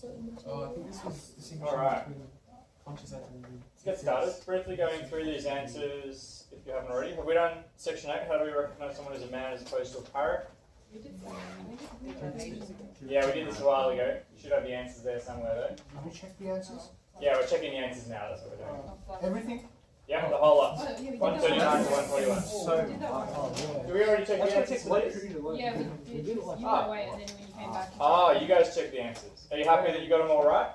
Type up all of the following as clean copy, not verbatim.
also immaterial. I think this was distinguishing Alright. between conscious activity. Let's get started. Briefly going through these answers, if you haven't already. Have we done section 8? How do we recognise someone as a man as opposed to a parrot? We did that. Yeah, we did this a while ago. You should have the answers there somewhere though. Did we check the answers? Yeah, we're checking the answers now. That's what we're doing. Everything? Yeah, the whole lot. Oh, yeah, we did 139 to that 141. So, We did that one. Do we already check that's the what answers takes for one these? period of work. Yeah, we did. You went Ah. away and then when you came back. Oh, you guys checked the answers. Are you happy that you got them all right?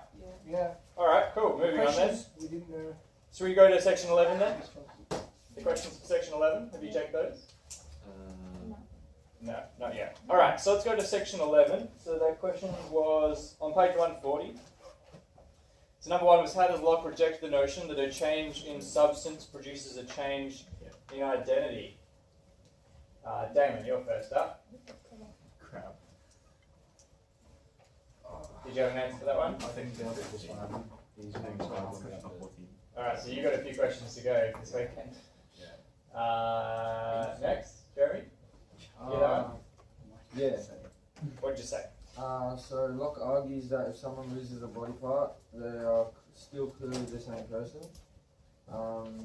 Yeah. Alright, cool. Moving on then. Questions? We didn't know. Should we go to section 11 then? The questions for section 11, have you checked those? No, not yet. Alright, so let's go to section 11. So that question was on page 140. So number 1 was, how does Locke reject the notion that a change in substance produces a change in identity? Damon, you're first up. Crap. Did you have an answer for that one? I think the other was fine. He's doing question 14. Alright, so you've got a few questions to go this weekend. Next, Jeremy? Yeah. What did you say? So Locke argues that if someone loses a body part, they are still clearly the same person.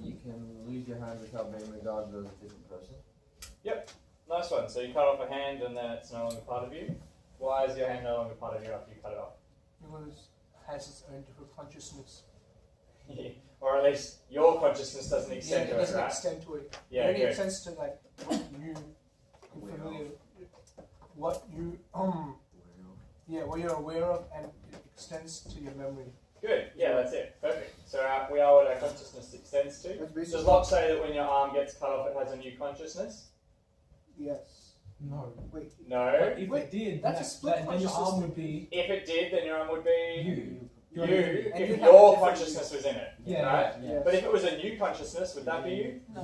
You can lose your hand without being regarded as a different person. Nice one. So you cut off a hand and then it's no longer part of you. Why is your hand no longer part of you after you cut it off? Because it has its own different consciousness. Or at least your consciousness doesn't Yeah, extend it to it, doesn't right? extend to it. Yeah, it only good. extends to like what you're aware of, and it extends to your memory. Good. Yeah, that's it. Perfect. So we are what our consciousness extends to. That's Does basically Locke say that when your arm gets cut off, it has a new consciousness? yes. No. Wait. No. If Wait, it did, that's a split then your consciousness. arm would be If it did, then your arm would be you. you, And if you'd have a your different consciousness was in it. Yeah. Right? Yes. But if it was a new consciousness, would that be you? No.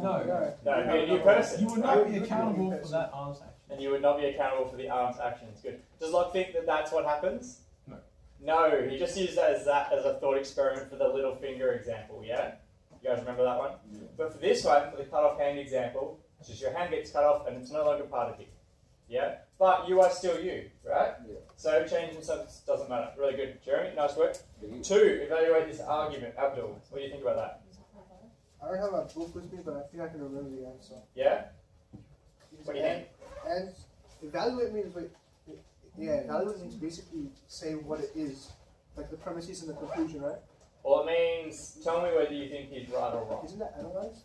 No, it'd be a new person. You would not be accountable for that arm's action. And you would not be accountable for the arm's actions. Good. Does Locke think that that's what happens? No. No, he just used that as a thought experiment for the little finger example, yeah? You guys remember that one? Yeah. But for this one, for the cut off hand example, it's just your hand gets cut off and it's no longer part of you. Yeah? But you are still you, right? Yeah. So change in substance doesn't matter. Really good. Jeremy, nice work. Yeah. 2, evaluate this argument. Abdul, what do you think about that? I don't have a book with me, but I think I can remember the answer. Yeah? What do you think? And evaluate means evaluate means basically say what it is, like the premises and the conclusion, right? Well, it means tell me whether you think he's right or wrong. Isn't that analyze?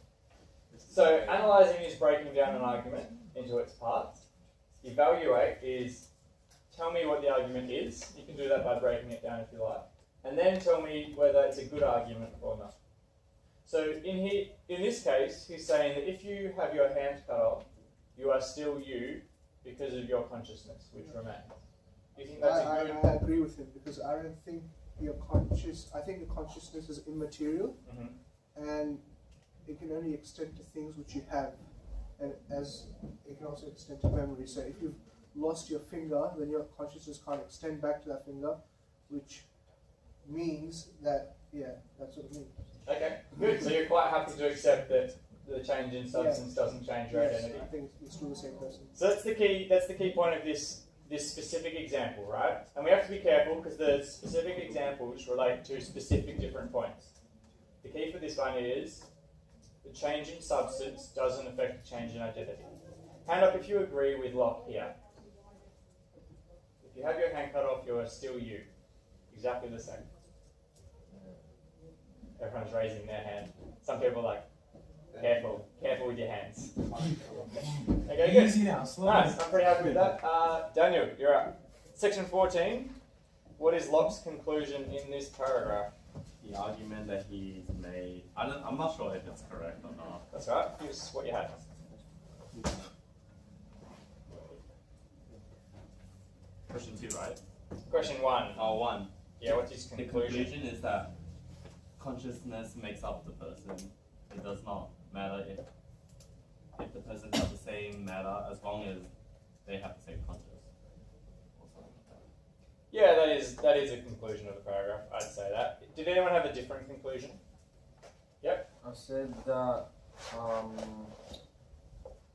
So analysing is breaking down an argument into its parts. Evaluate is tell me what the argument is. You can do that by breaking it down if you like. And then tell me whether it's a good argument or not. So in this case, he's saying that if you have your hand cut off, you are still you because of your consciousness, which remains. Do you think that's a good... I agree with him, because I don't think you're conscious. I think your consciousness is immaterial, and it can only extend to things which you have, and as it can also extend to memory. So if you've lost your finger, then your consciousness can't extend back to that finger, which means that, that's what it means. Okay, good. So you're quite happy to accept that the change in substance doesn't change your identity. I think it's still the same person. So that's the key point of this specific example, right? And we have to be careful because the specific examples relate to specific different points. The key for this one is the change in substance doesn't affect the change in identity. Hand up if you agree with Locke here. If you have your hand cut off, you are still you. Exactly the same. Everyone's raising their hand. Some people are like, careful with your hands. Okay, good. Easy now, slow Nice, down. I'm pretty happy with that. Daniel, you're up. Section 14. What is Locke's conclusion in this paragraph? The argument that he's made, I'm not sure if it's correct or not. That's right. Give us what you had. Question 2, right? Question 1. Oh, 1. Yeah, what's his The conclusion? conclusion is that consciousness makes up the person. It does not matter if the person has the same matter as long as they have the same conscious. Or something like that. Yeah, that is a conclusion of the paragraph. I'd say that. Did anyone have a different conclusion? Yep. I said that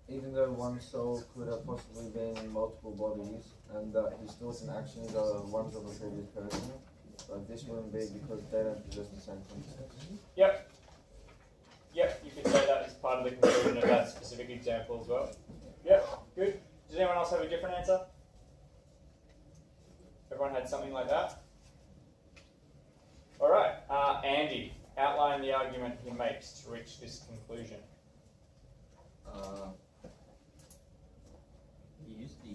even though one soul could have possibly been in multiple bodies, and that his thoughts and actions are the ones of a previous person, this wouldn't be because they don't possess the same consciousness. Yep, you could say that as part of the conclusion of that specific example as well. Yep, good. Does anyone else have a different answer? Everyone had something like that? Alright, Andy, outline the argument he makes to reach this conclusion. He used the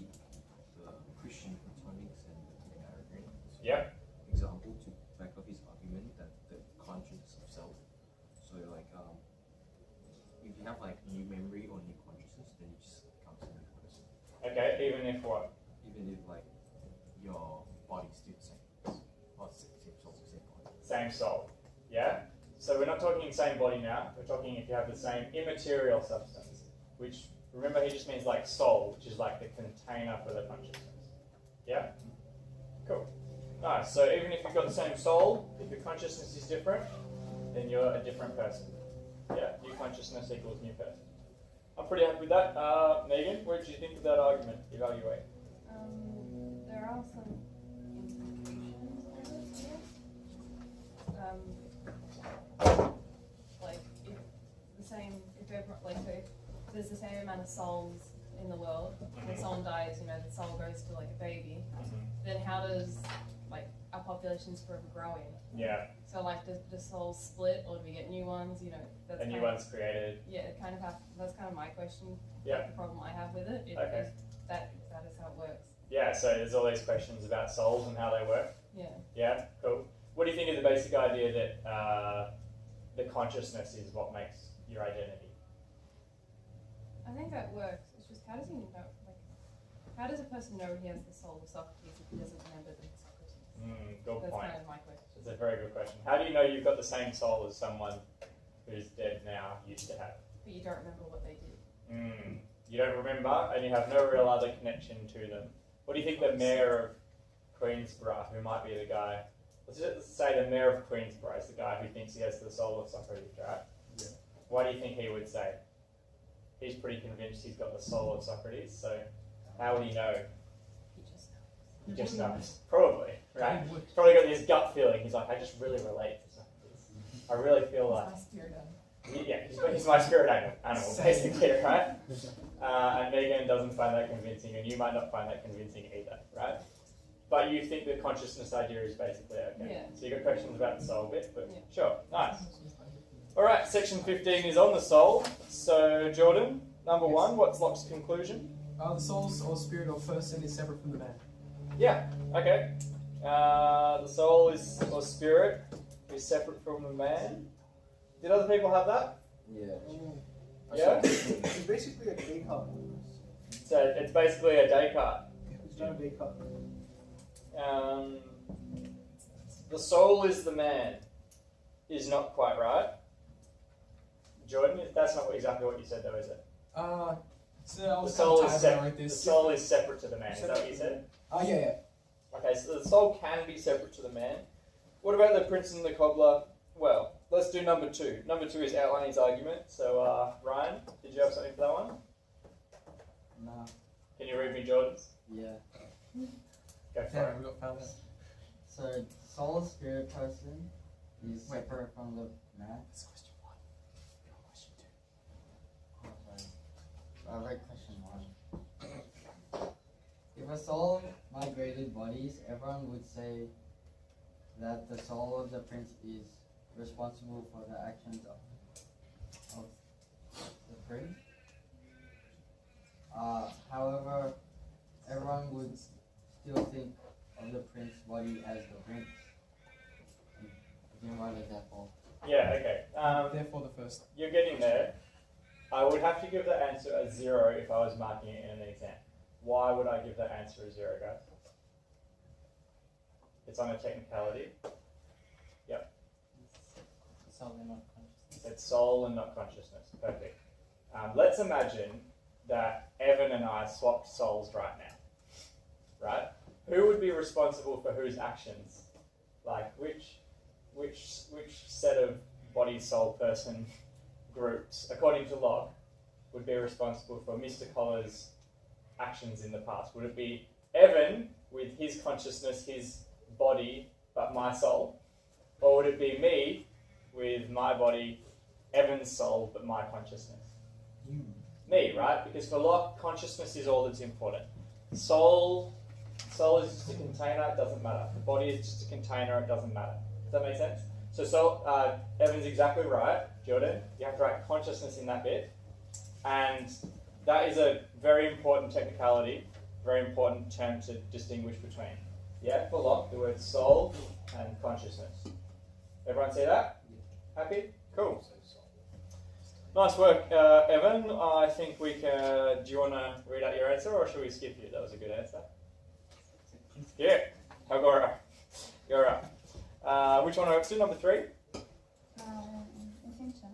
Christian platonics and the Arabian Yep. example to back up his argument that the conscience of self. So like if you have like new memory or new consciousness, then it just becomes a new person. Okay, even if what? Even if like your body's still the same, or same soul, same body. Same soul. Yeah? So we're not talking same body now, we're talking if you have the same immaterial substance, which, remember, he just means like soul, which is like the container for the consciousness. Yeah? Cool. Nice. So even if you've got the same soul, if your consciousness is different, then you're a different person. Yeah? New consciousness equals new person. I'm pretty happy with that. Megan, what did you think of that argument? Evaluate. There are some implications of it, like if the same, if everyone, like so if there's the same amount of souls in the world, when someone dies, you know, the soul goes to like a baby, then how does like our population's forever growing? Yeah. So like the souls split, or do we get new ones? You know, that's A new kind of- one's created. Yeah, it kind of that's kind of my question. Yeah. The problem I have with it. Okay. Is that is how it works. Yeah, so there's all these questions about souls and how they work. Yeah. Yeah, cool. What do you think of the basic idea that the consciousness is what makes your identity? I think that works. It's just how does he know? Like, how does a person know he has the soul of Socrates if he doesn't remember that he's Socrates? Good That's point. kind of my question. It's a very good question. How do you know you've got the same soul as someone who's dead now used to have? But you don't remember what they did. You don't remember, and you have no real other connection to them. What do you think the mayor of Queensborough, who might be the guy, let's just say the mayor of Queensborough is the guy who thinks he has the soul of Socrates, right? Yeah. What do you think he would say? He's pretty convinced he's got the soul of Socrates, so how would he know? He just knows. He just knows. Probably, right? He would. He's probably got this gut feeling. He's like, I just really relate to Socrates. I really feel like, It's my spirit animal. yeah, he's my spirit animal, Same. basically, right? And Megan doesn't find that convincing, and you might not find that convincing either, right? But you think the consciousness idea is basically okay. Yeah. So you got questions about the soul bit, but Yeah. sure, nice. All right, section 15 is on the soul. So Jordan, number one, what's Locke's conclusion? The soul or spirit or person is separate from the man. Yeah, okay. The soul is or spirit is separate from the man. Did other people have that? Yeah. Yeah? It's basically a Descartes. So it's basically a Descartes. It's not a Descartes. The soul is the man is not quite right. Jordan, that's not exactly what you said though, is it? So I The was soul kind is of separate. like The this. soul is separate to the man. Is that what you said? Yeah. Okay, so the soul can be separate to the man. What about the prince and the cobbler? Well, let's do number two. Number two is outlining his argument. So, Ryan, did you have something for that one? No. Can you read me Jordan's? Yeah. Go for Yeah, it. we got found that. So, soul spirit person is separate from the man. That's question one. Your question two. I read question 1. If a soul migrated bodies, everyone would say that the soul of the prince is responsible for the actions of the prince. However, everyone would still think of the prince's body as the prince. Again, why is that for? Yeah, okay. Therefore, the first. You're getting there. I would have to give that answer a 0 if I was marking it in an exam. Why would I give that answer a 0, guys? It's on a technicality. Yep. Soul and not consciousness. It's soul and not consciousness. Perfect. Let's imagine that Evan and I swapped souls right now. Right? Who would be responsible for whose actions? Like which set of body, soul, person groups, according to Locke, would be responsible for Mr. Collar's actions in the past? Would it be Evan with his consciousness, his body, but my soul? Or would it be me with my body, Evan's soul, but my consciousness? Me, right? Because for Locke, consciousness is all that's important. Soul is just a container, it doesn't matter. The body is just a container, it doesn't matter. Does that make sense? So Evan's exactly right, Jordan. You have to write consciousness in that bit. And that is a very important technicality, very important term to distinguish between. Yeah, for Locke, the words soul and consciousness. Everyone see that? Happy? Cool. Nice work, Evan. I think we can. Do you want to read out your answer, or should we skip you? That was a good answer. Yeah. Hagora. You're up. Which one are we up to? Number 3? I think so.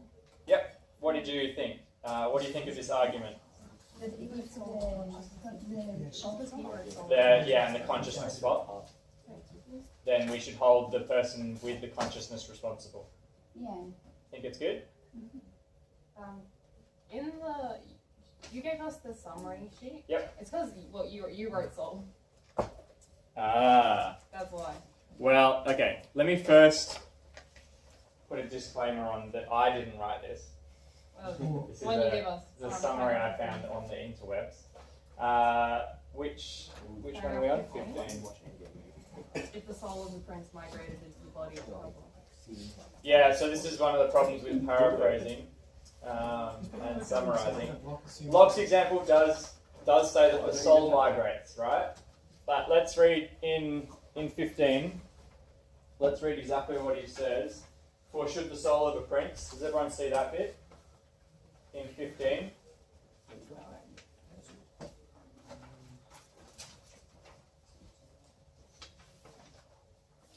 Yep. What did you think? What do you think of this argument? That if the And the consciousness spot. Then we should hold the person with the consciousness responsible. yeah. Think it's good? You gave us the summary sheet. Yep. It's because you wrote soul. Ah. That's why. Well, okay. Let me first put a disclaimer on that I didn't write this. This is One you gave us. a summary I found on the interwebs. Which one are we on? 15. If the soul of the prince migrated into the body of the couple. Yeah, so this is one of the problems with paraphrasing and summarizing. Locke's example does say that the soul migrates, right? But let's read in 15. Let's read exactly what he says. For should the soul of a prince, does everyone see that bit? In 15.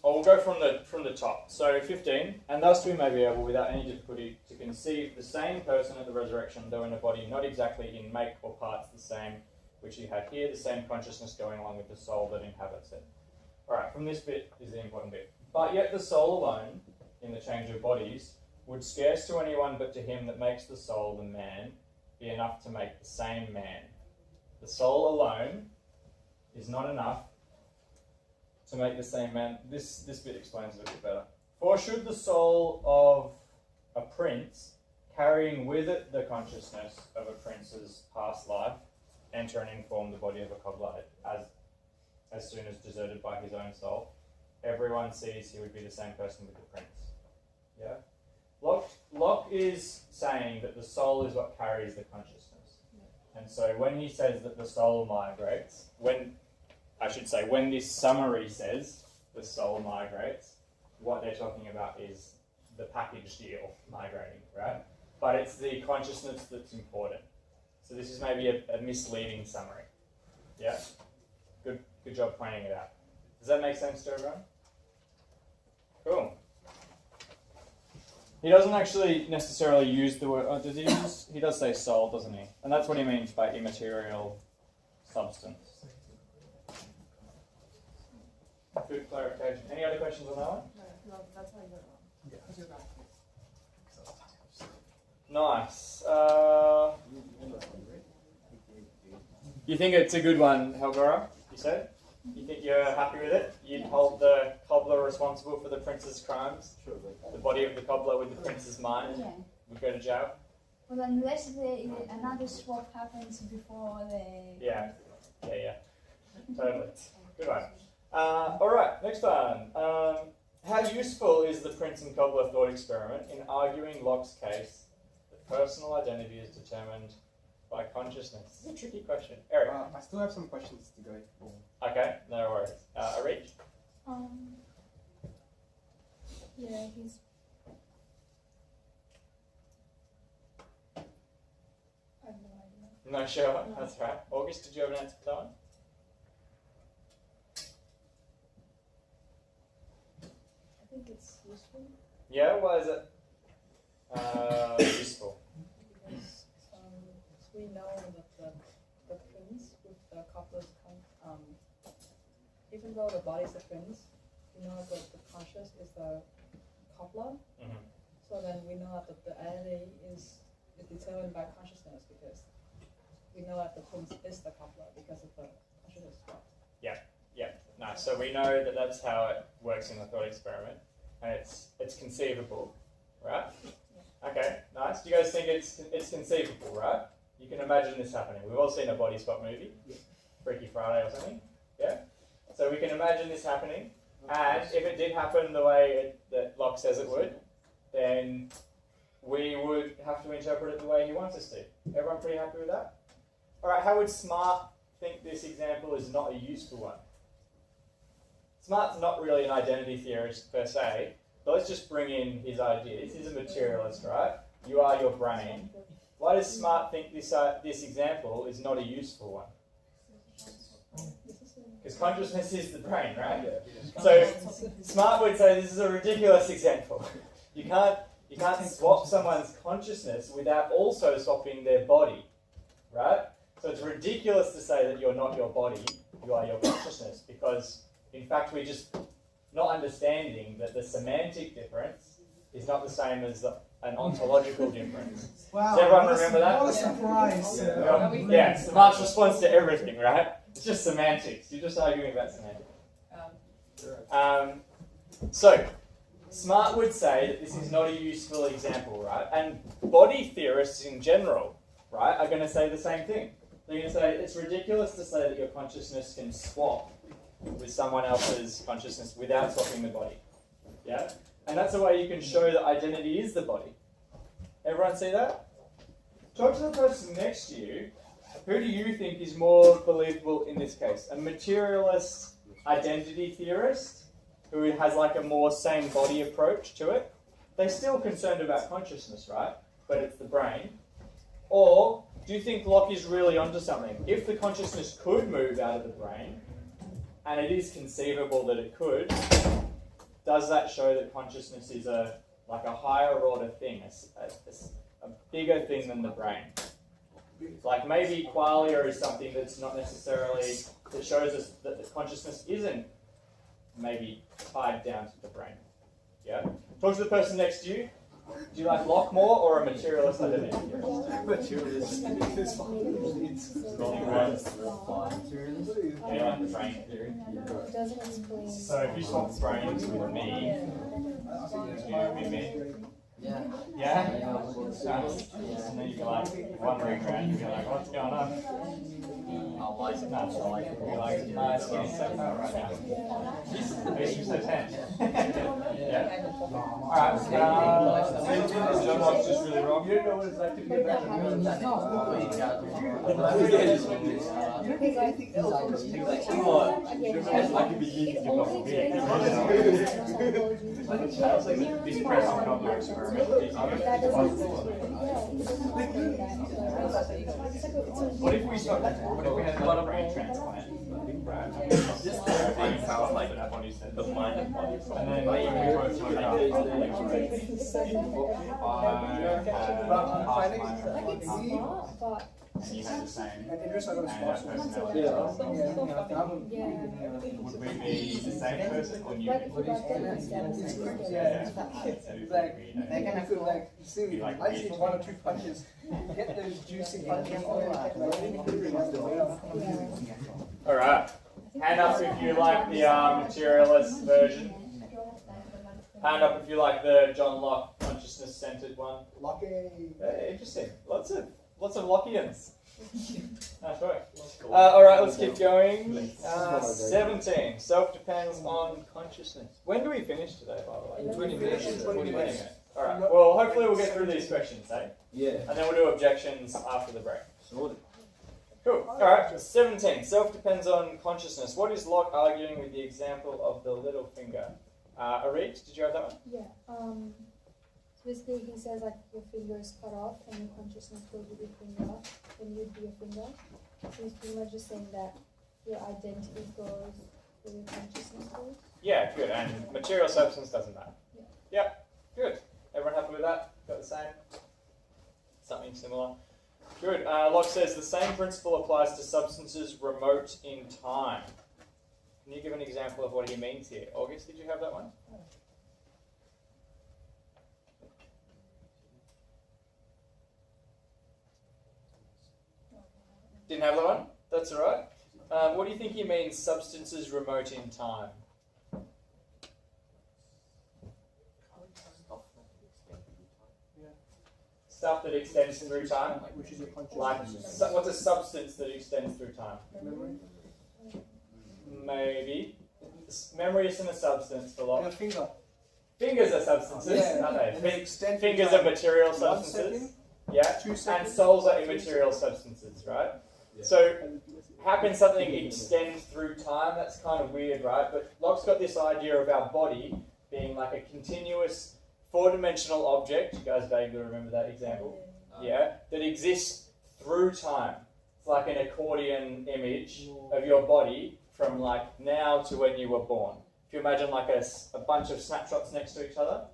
Or we'll go from the top. So 15, and thus we may be able, without any difficulty, to conceive the same person at the resurrection, though in a body not exactly in make or parts the same, which you have here, the same consciousness going along with the soul that inhabits it. Alright, from this bit is the important bit. But yet the soul alone, in the change of bodies, would scarce to anyone but to him that makes the soul the man, be enough to make the same man. The soul alone is not enough to make the same man. This bit explains it a bit better. For should the soul of a prince, carrying with it the consciousness of a prince's past life, enter and inform the body of a cobbler as soon as deserted by his own soul, everyone sees he would be the same person with the prince. Yeah? Locke is saying that the soul is what carries the consciousness. And so when he says that the soul migrates, when this summary says the soul migrates, what they're talking about is the package deal migrating, right? But it's the consciousness that's important. So this is maybe a misleading summary. Yeah? Good job pointing it out. Does that make sense to everyone? Cool. He doesn't actually necessarily use the word, he does say soul, doesn't he? And that's what he means by immaterial substance. Good clarification. Any other questions on that one? No, that's how you got it wrong. Nice. You think it's a good one, Helgora? You said? You think you're happy with it? You'd hold the cobbler responsible for the prince's crimes? The body of the cobbler with the prince's mind Yeah. would go to jail? But unless another swap happens before the... Yeah. Totally. Good one. Alright, next one. How useful is the prince and cobbler thought experiment in arguing Locke's case that personal identity is determined by consciousness? It's a tricky question. Eric? I still have some questions to go for. Okay, no worries. Arich? Yeah, he's. I have no idea. No, sure. That's right. August, did you have an answer for that one? I think it's useful Yeah, why is it useful? because we know that the prince with the coupler's even though the body is the prince, we know that the conscious is the coupler. Mm-hmm. So then we know that the identity is determined by consciousness because we know that the prince is the coupler because of the consciousness. Nice. So we know that that's how it works in the thought experiment, and it's conceivable, right? Okay, nice. Do you guys think it's conceivable, right? You can imagine this happening. We've all seen a body swap movie, Freaky Friday or something. Yeah. So we can imagine this happening, and if it did happen the way that Locke says it would, then we would have to interpret it the way he wants us to. Everyone pretty happy with that? All right. How would Smart think this example is not a useful one? Smart's not really an identity theorist per se, but let's just bring in his ideas. He's a materialist, right? You are your brain. Why does Smart think this example is not a useful one? Because consciousness is the brain, right? So Smart would say this is a ridiculous example. You can't swap someone's consciousness without also swapping their body, right? So it's ridiculous to say that you're not your body, you are your consciousness, because in fact we're just not understanding that the semantic difference is not the same as an ontological difference. Wow. Does everyone remember that? What a surprise. Yeah, Smart's response to everything, right? It's just semantics. You're just arguing about semantics. So, Smart would say that this is not a useful example, right? And body theorists in general, right, are going to say the same thing. They're going to say it's ridiculous to say that your consciousness can swap with someone else's consciousness without swapping the body. Yeah? And that's the way you can show that identity is the body. Everyone see that? Talk to the person next to you. Who do you think is more believable in this case? A materialist identity theorist who has like a more same body approach to it? They're still concerned about consciousness, right? But it's the brain. Or do you think Locke is really onto something? If the consciousness could move out of the brain, and it is conceivable that it could, does that show that consciousness is a higher order thing, a bigger thing than the brain? Like maybe qualia is something that's not necessarily, that shows us that the consciousness isn't maybe tied down to the brain. Yeah? Talk to the person next to you. Do you like Locke more or a materialist identity theorist? Materialist. Yeah, you like the brain theory? So if you swap brains with me, you would be me. Yeah. Yeah? And then you go like wandering around, you go like, what's going on? I'll like it. No, you're like, my skin is so fat right now. Makes you so tan. Yeah. Alright, so John Locke's just really wrong. You don't know what it's like to be a vegetarian. I could be eating your dog. This person can't do experiments. What if we start? What if we had a brain transplant? This thing sounds like the mind and body. And then we wrote to and you had the same. And personality. Would we be the same person or new? I see one or two punches. Get those juicy punches. Alright. Hand up if you like the materialist version. Hand up if you like the John Locke consciousness-centered one. Locke. Hey, interesting. Lots of Lockeans. Nice work. Alright, let's keep going. 17. Self-depends on consciousness. When do we finish today, by the way? 20 minutes. 20 minutes. Alright, well, hopefully we'll get through these questions, eh? Yeah. And then we'll do objections after the break. Sorted. Cool. Alright, 17. Self-depends on consciousness. What is Locke arguing with the example of the little finger? Arid, did you have that one? Yeah. So basically, he says like your finger is cut off and your consciousness goes with your finger, then you'd be a finger. So he's pretty much just saying that your identity goes where your consciousness goes. Yeah, good. And material substance doesn't matter. Yeah. Yep, good. Everyone happy with that? Got the same? Something similar? Good. Locke says the same principle applies to substances remote in time. Can you give an example of what he means here? August, did you have that one? Didn't have that one? That's alright. What do you think he means, substances remote in time? Stuff that extends through time? Which is your consciousness. Like, what's a substance that extends through time? Memory. Maybe. Memory isn't a substance for Locke. Your finger. Fingers are substances, aren't And they? they extend through Fingers time. are material 1 substances. second, Yeah. 2 And seconds. souls are immaterial substances, right? So, how can something extend through time? That's kind of weird, right? But Locke's got this idea of our body being like a continuous 4-dimensional object. You guys vaguely remember that example? Yeah, that exists through time. It's like an accordion image of your body from like now to when you were born. If you imagine like a bunch of snapshots next to each other,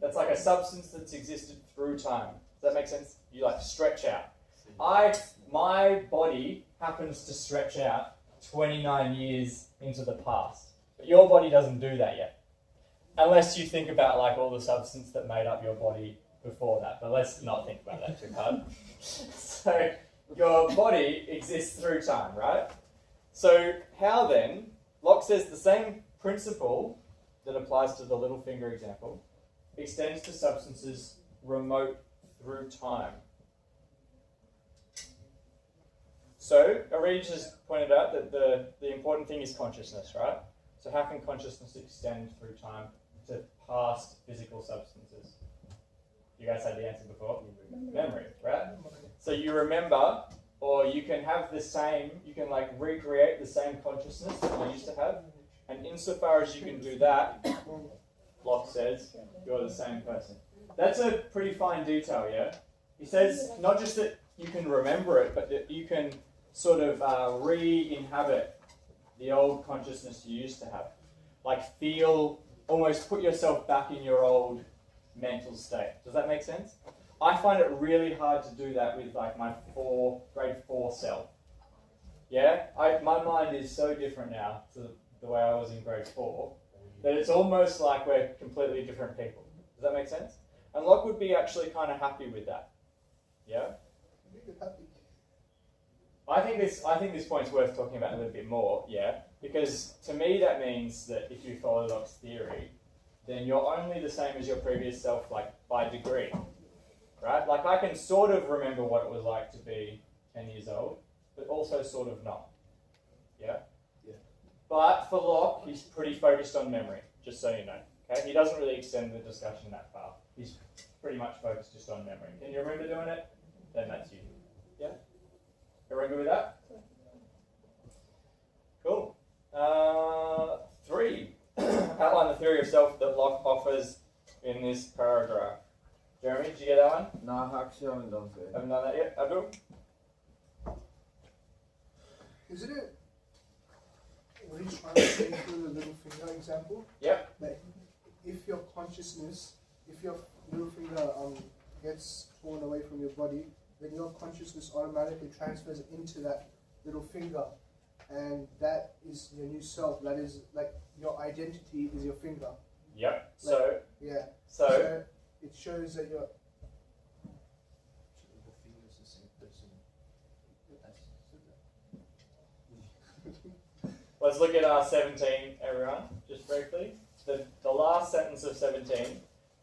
that's like a substance that's existed through time. Does that make sense? You like stretch out. My body happens to stretch out 29 years into the past, but your body doesn't do that yet. Unless you think about like all the substance that made up your body before that, but let's not think about that too hard. So your body exists through time, right? So how then, Locke says the same principle that applies to the little finger example extends to substances remote through time. So Arij has pointed out that the important thing is consciousness, right? So how can consciousness extend through time to past physical substances? You guys had the answer before? Memory, right? So you remember, or you can have the same, you can like recreate the same consciousness that you used to have, and insofar as you can do that, Locke says, you're the same person. That's a pretty fine detail, yeah? He says not just that you can remember it, but that you can sort of re-inhabit the old consciousness you used to have. Like feel, almost put yourself back in your old mental state. Does that make sense? I find it really hard to do that with like my grade 4 self. Yeah? My mind is so different now to the way I was in grade 4 that it's almost like we're completely different people. Does that make sense? And Locke would be actually kind of happy with that. Yeah? I think this point's worth talking about a little bit more, yeah? Because to me that means that if you follow Locke's theory, then you're only the same as your previous self, like by degree, right? Like I can sort of remember what it was like to be 10 years old, but also sort of not, yeah? Yeah. But for Locke, he's pretty focused on memory, just so you know, okay? He doesn't really extend the discussion that far. He's pretty much focused just on memory. Can you remember doing it? Then that's you, yeah? Everyone good with that? Cool. 3. Outline the theory of self that Locke offers in this paragraph. Jeremy, did you get that one? No, actually I haven't done it. Haven't done that yet? Abdul? Isn't it what he's trying to say through the little finger example? Yep. That if your consciousness, if your little finger gets torn away from your body, then your consciousness automatically transfers into that little finger, and that is your new self. That is like your identity is your finger. Yep. So So it shows that you're. The finger is the same person. let's look at 17, everyone, just briefly. The last sentence of 17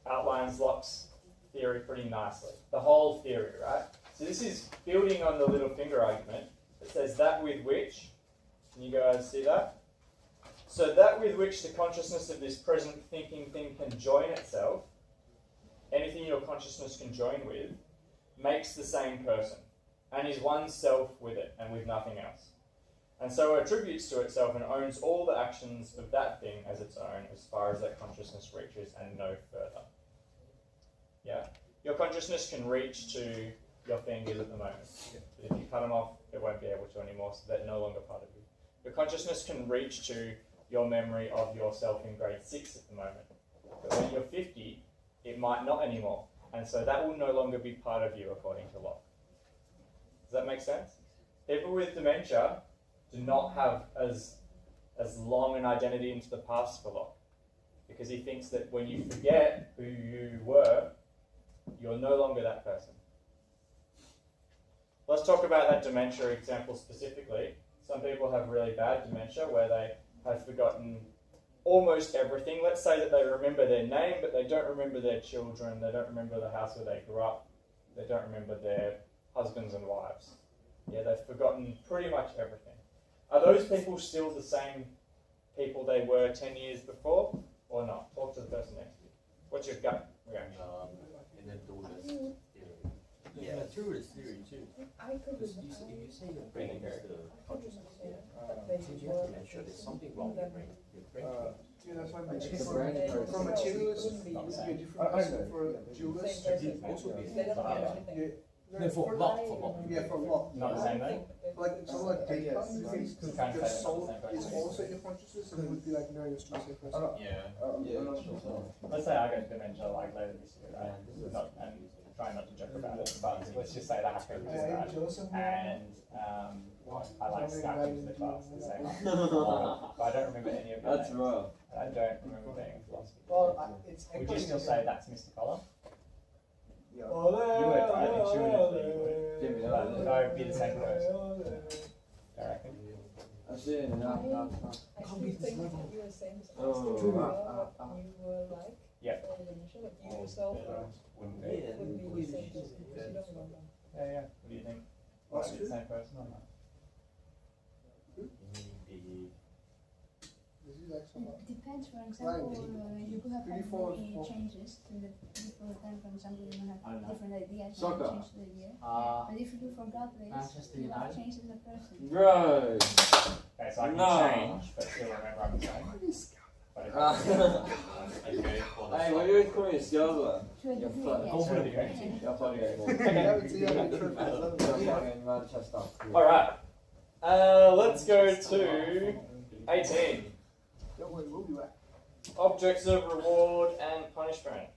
outlines Locke's theory pretty nicely. The whole theory, right? So this is building on the little finger argument. It says that with which, can you guys see that? So that with which the consciousness of this present thinking thing can join itself, anything your consciousness can join with, makes the same person, and is one self with it, and with nothing else. And so attributes to itself and owns all the actions of that thing as its own, as far as that consciousness reaches, and no further. Yeah? Your consciousness can reach to your fingers at the moment. But if you cut them off, it won't be able to anymore, so they're no longer part of you. Your consciousness can reach to your memory of yourself in grade 6 at the moment. But when you're 50, it might not anymore. And so that will no longer be part of you, according to Locke. Does that make sense? People with dementia do not have as long an identity into the past for Locke. Because he thinks that when you forget who you were, you're no longer that person. Let's talk about that dementia example specifically. Some people have really bad dementia where they have forgotten almost everything. Let's say that they remember their name, but they don't remember their children. They don't remember the house where they grew up. They don't remember their husbands and wives. Yeah, they've forgotten pretty much everything. Are those people still the same people they were 10 years before, or not? Talk to the person next to you. What's your gut reaction? In the dualist theory. Yeah, dualist theory too. I could Because be. if you say your brain is the consciousness, But they since you have dementia, there's something wrong with your brain. Your brain Yeah, that's why But material, it's for not- materialists, wouldn't be it would be a the different person. For a dualist, same it would also person. be. They don't get anything. No, for Locke, for Locke. Yeah, for Locke. Not the same thing? Like someone like Descartes, you think Can't say your they're soul not the same is person. also your consciousness, and it would be like, no, you're still the same person. Yeah. I'm not sure. Let's say I get dementia like later this year, right? Not, and try not to joke about it, but let's just say that happens, right? Joseph, And I like stuck into the class the same but I don't remember any of your That's names. rough. And I don't remember being in philosophy. well, it's Would you still say that's Mr. Collar? Yeah. You would, I think intuitively you would. Give me But that. I would be the same person, I reckon. That's it. No. I still think you were saying, I Oh, still remember what you were like. Yeah. For the initial, but you yourself Wouldn't be. wouldn't be the same person because you don't remember. Yeah, yeah. What do you think? That's Would I be true. the same person or not? This is like someone. It depends. For example, you could have had Before- many changes to the people then. For example, you might have different ideas Soccer. and change the year. But if you forgot this, Manchester you have United. changed as a person. Bro. Okay, so I can No. change, but still remember I'm the same. But if Okay, for the Hey, what are you calling yourself? To a degree, fuck. yes. Go for the Yeah. game. You're funny. Yeah, but see, I mean, true. Fucking Manchester. Alright. Let's go to 18. Don't worry, we'll be back. Objects of reward and punishment.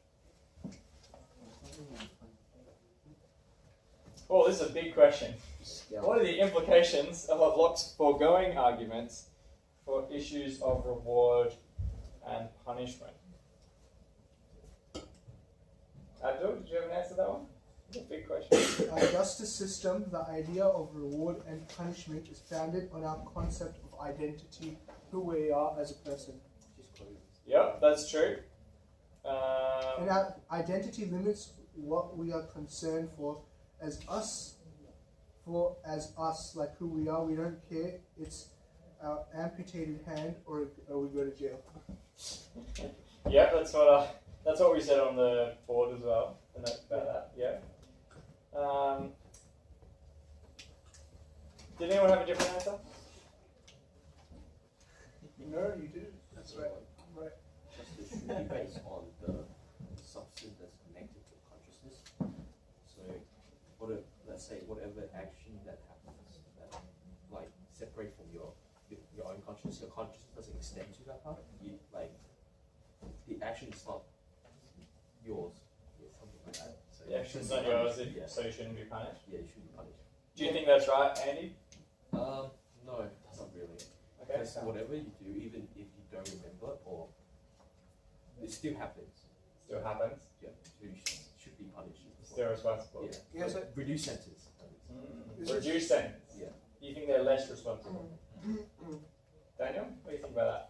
Oh, this is a big question. What are the implications of Locke's foregoing arguments for issues of reward and punishment? Abdul, did you have an answer to that one? It's a big question. Our justice system, the idea of reward and punishment is founded on our concept of identity, who we are as a person. Yep, that's true. And our identity limits what we are concerned for as us, like who we are. We don't care. It's our amputated hand or we go to jail. Yeah, that's what we said on the board as well. And that's about that. Yeah. Did anyone have a different answer? No, you did. That's right. Right. Justice should be based on the substance that's connected to consciousness. So, let's say whatever action that happens that like separate from your own consciousness, your consciousness doesn't extend to that part. The action is not yours. Yeah, something like that. So The action's not yours, Yeah. so you shouldn't be punished. Yeah, you should be punished. Do you think that's right, Andy? No, not really. Okay. Because whatever you do, even if you don't remember, or it still happens. Still happens. Yeah, so you should be punished. Still responsible. Yeah. Yes, Like, reduce sentence. Reduce sentence. Yeah. You think they're less responsible? Daniel, what do you think about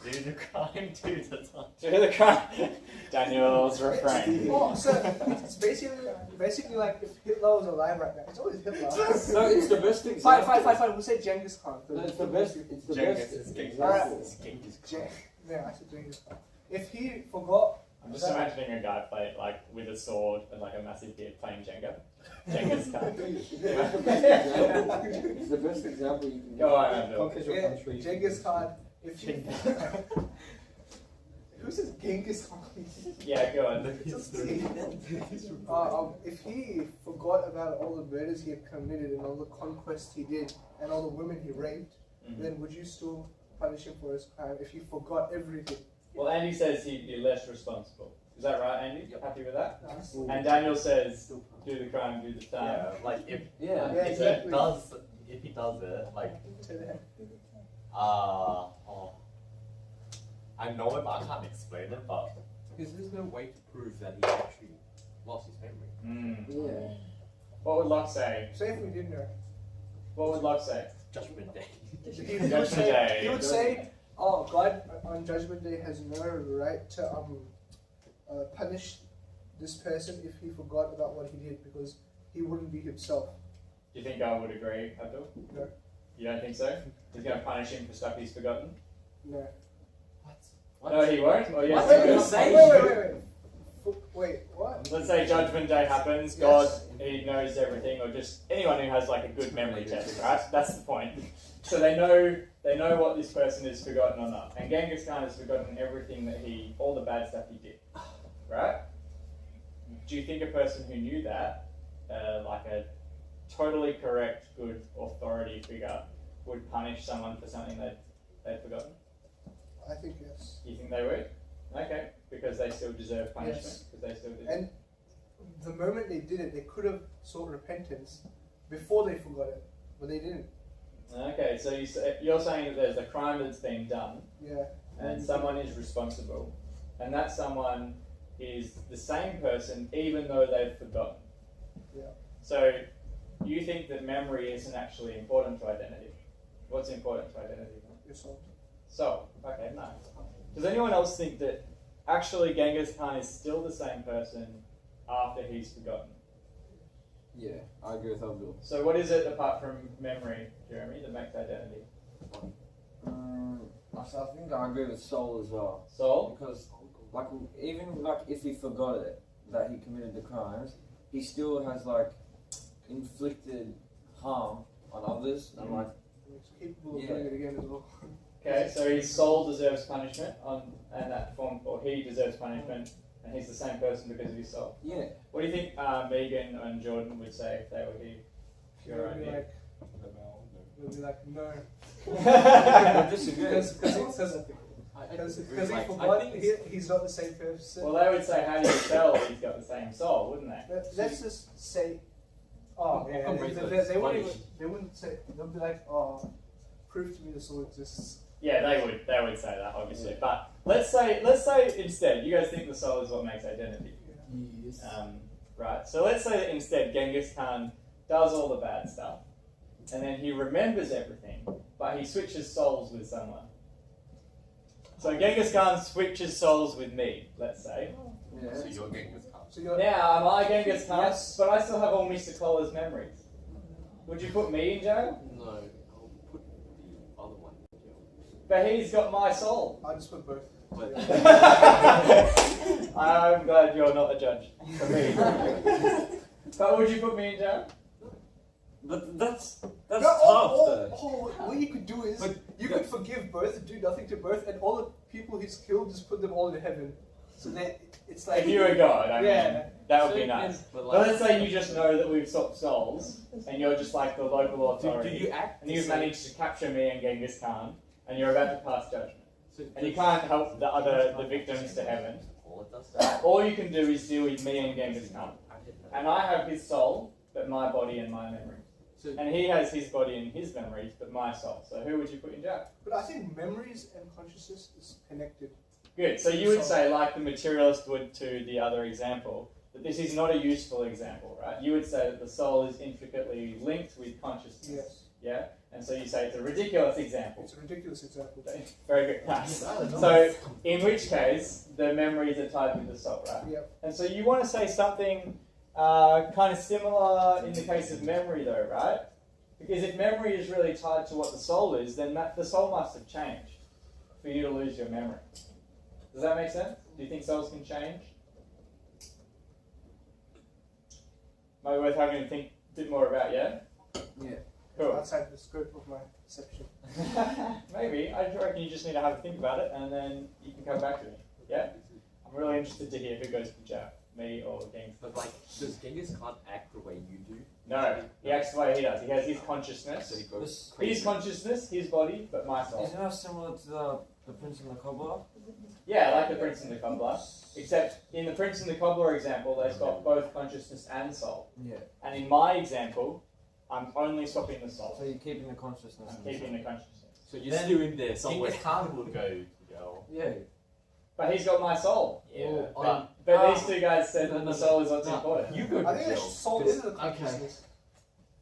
Do the crime, do the time. that? Do the crime. Daniel's refrain. Oh, so it's basically like if Hitler was alive right now. It's always Hitler. No, it's the best example. Fine. We'll say Genghis Khan. No, it's the best. It's the Genghis best is king. example. Yeah, I said Genghis Khan. If he forgot. I'm just imagining a guy play like with a sword and like a massive beard playing Jenga. Genghis Khan. It's the best example. It's the best example you can Go get. on, Abdul. Yeah, Genghis Khan. If he. Who says Genghis Khan? Yeah, go on. If he forgot about all the murders he had committed and all the conquests he did and all the women he raped, then would you still punish him for his crime if he forgot everything? Well, Andy says he'd be less responsible. Is that right, Andy? Yep. Happy with that? Nice. And Daniel says, do the crime, do the time. Yeah, like if Yeah. Yeah, exactly. if he does it, like To I know it, but I can't explain it. But Because there's no way to prove that he actually lost his memory. Yeah. What would Locke say? Say if we didn't know. What would Locke say? Judgment Day. He would say, oh, God on Judgment Day has no right to punish this person if he forgot about what he did, because he wouldn't be himself. Do you think I would agree, Abdul? No. You don't think so? He's going to punish him for stuff he's forgotten? No. What? No, he won't? Or yes, What he did will? you say? Wait, what? Let's say Judgment Day happens, God, he knows everything, or just anyone who has like a good memory test, right? That's the point. So they know what this person has forgotten or not. And Genghis Khan has forgotten everything that all the bad stuff he did, right? Do you think a person who knew that, like a totally correct, good authority figure, would punish someone for something they'd forgotten? I think yes. You think they would? Okay, because they still deserve punishment. Yes. Because they still deserve. And the moment they did it, they could have sought repentance before they forgot it, but they didn't. Okay, so you're saying that there's a crime that's been done, Yeah. and someone is responsible, and that someone is the same person even though they've forgotten. Yeah. So you think that memory isn't actually important to identity? What's important to identity? Your soul. So, okay, no. Does anyone else think that actually Genghis Khan is still the same person after he's forgotten? Yeah, I agree with Abdul. So what is it apart from memory, Jeremy, that makes identity? I think I agree with soul as well. Soul? Because, like, even like if he forgot it, that he committed the crimes, he still has like inflicted harm on others, and like, He's capable of doing it again as well. Okay, so his soul deserves punishment and that form, or he deserves punishment, and he's the same person because of his soul. yeah. What do you think Megan and Jordan would say if they were here? Your They'll be idea. They'll be like, no. I disagree. Because he forgot he's not the same person. Well, they would say, how do you tell he's got the same soul, wouldn't they? Let's just say, oh, yeah, they wouldn't say, they'll be like, oh, prove to me the soul exists. Yeah, they would say that, obviously. But let's say instead, you guys think the soul is what makes identity. Yes. Right, so let's say that instead Genghis Khan does all the bad stuff, and then he remembers everything, but he switches souls with someone. So Genghis Khan switches souls with me, let's say. Yeah. So you're Genghis Khan. So you're, Now, am I Genghis Khan? Yes. But I still have all Mr. Collar's memories. Would you put me in jail? No, I'll put the other one in jail. But he's got my soul. I'll just put both. But I'm glad you're not a judge for me. But would you put me in jail? But that's No, tough though. what you could do is, But you could forgive both, do nothing to both, and all the people he's killed, just put them all in heaven. So that it's like... If you were God, I mean, Yeah. that would be nice. But But let's say you just know that we've swapped souls, and you're just like the local do authority, you act and the you've same- managed to capture me and Genghis Khan, and you're about to pass judgment. So And you can't help the victims to heaven. All it does. All you can do is deal with me and Genghis Khan. And I have his soul, but my body and my memories. So And he has his body and his memories, but my soul. So who would you put in jail? But I think memories and consciousness is connected. Good. So you would say, like the materialist would to the other example, that this is not a useful example, right? You would say that the soul is intricately linked with consciousness. Yes. Yeah? And so you say it's a ridiculous example. It's a ridiculous example. Very good. Nice. So in which case, the memories are tied with the soul, right? Yep. And so you want to say something kind of similar in the case of memory though, right? Because if memory is really tied to what the soul is, then the soul must have changed for you to lose your memory. Does that make sense? Do you think souls can change? Might be worth having to think a bit more about, yeah? Yeah. Cool. Outside the scope of my perception. Maybe. I reckon you just need to have a think about it and then you can come back to me. Yeah? I'm really interested to hear who goes to jail. Me or Genghis. But like, does Genghis Khan act the way you do? No, he acts the way he does. He has his So consciousness. he goes His crazy. consciousness, his body, but my soul. Isn't that similar to the Prince and the Cobbler? Yeah, like the Prince and the Cobbler. Except in the Prince and the Cobbler example, they swap both consciousness and soul. Yeah. And in my example, I'm only swapping the soul. So you're keeping the consciousness. I'm keeping the consciousness. So you're still in there somewhere. Genghis Khan would go to jail. Yeah. But he's got my soul. Yeah. But these two guys said that the soul is what's important. You go I to think jail. soul is a consciousness.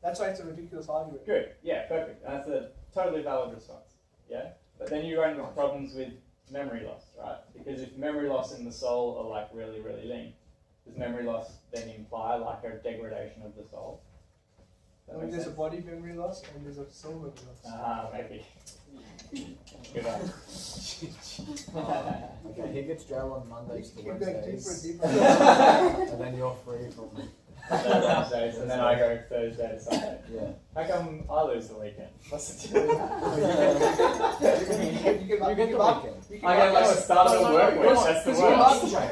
That's why it's a ridiculous argument. Good. Yeah, perfect. That's a totally valid response. Yeah? But then you run into problems with memory loss, right? Because if memory loss and the soul are like really, really linked, does memory loss then imply like a degradation of the soul? I mean, there's a body memory loss and there's a soul memory loss. Maybe. Good one. Okay, he gets jail on Mondays to Keep going deeper and Wednesdays, deeper. and then you're free from. Wednesdays, and then I go Thursday to Sunday. Yeah. How come I lose the weekend? What's the deal? You can You get the mark. weekend. You can I get mark like us. a start of the work week. That's the You're not in worst. jail.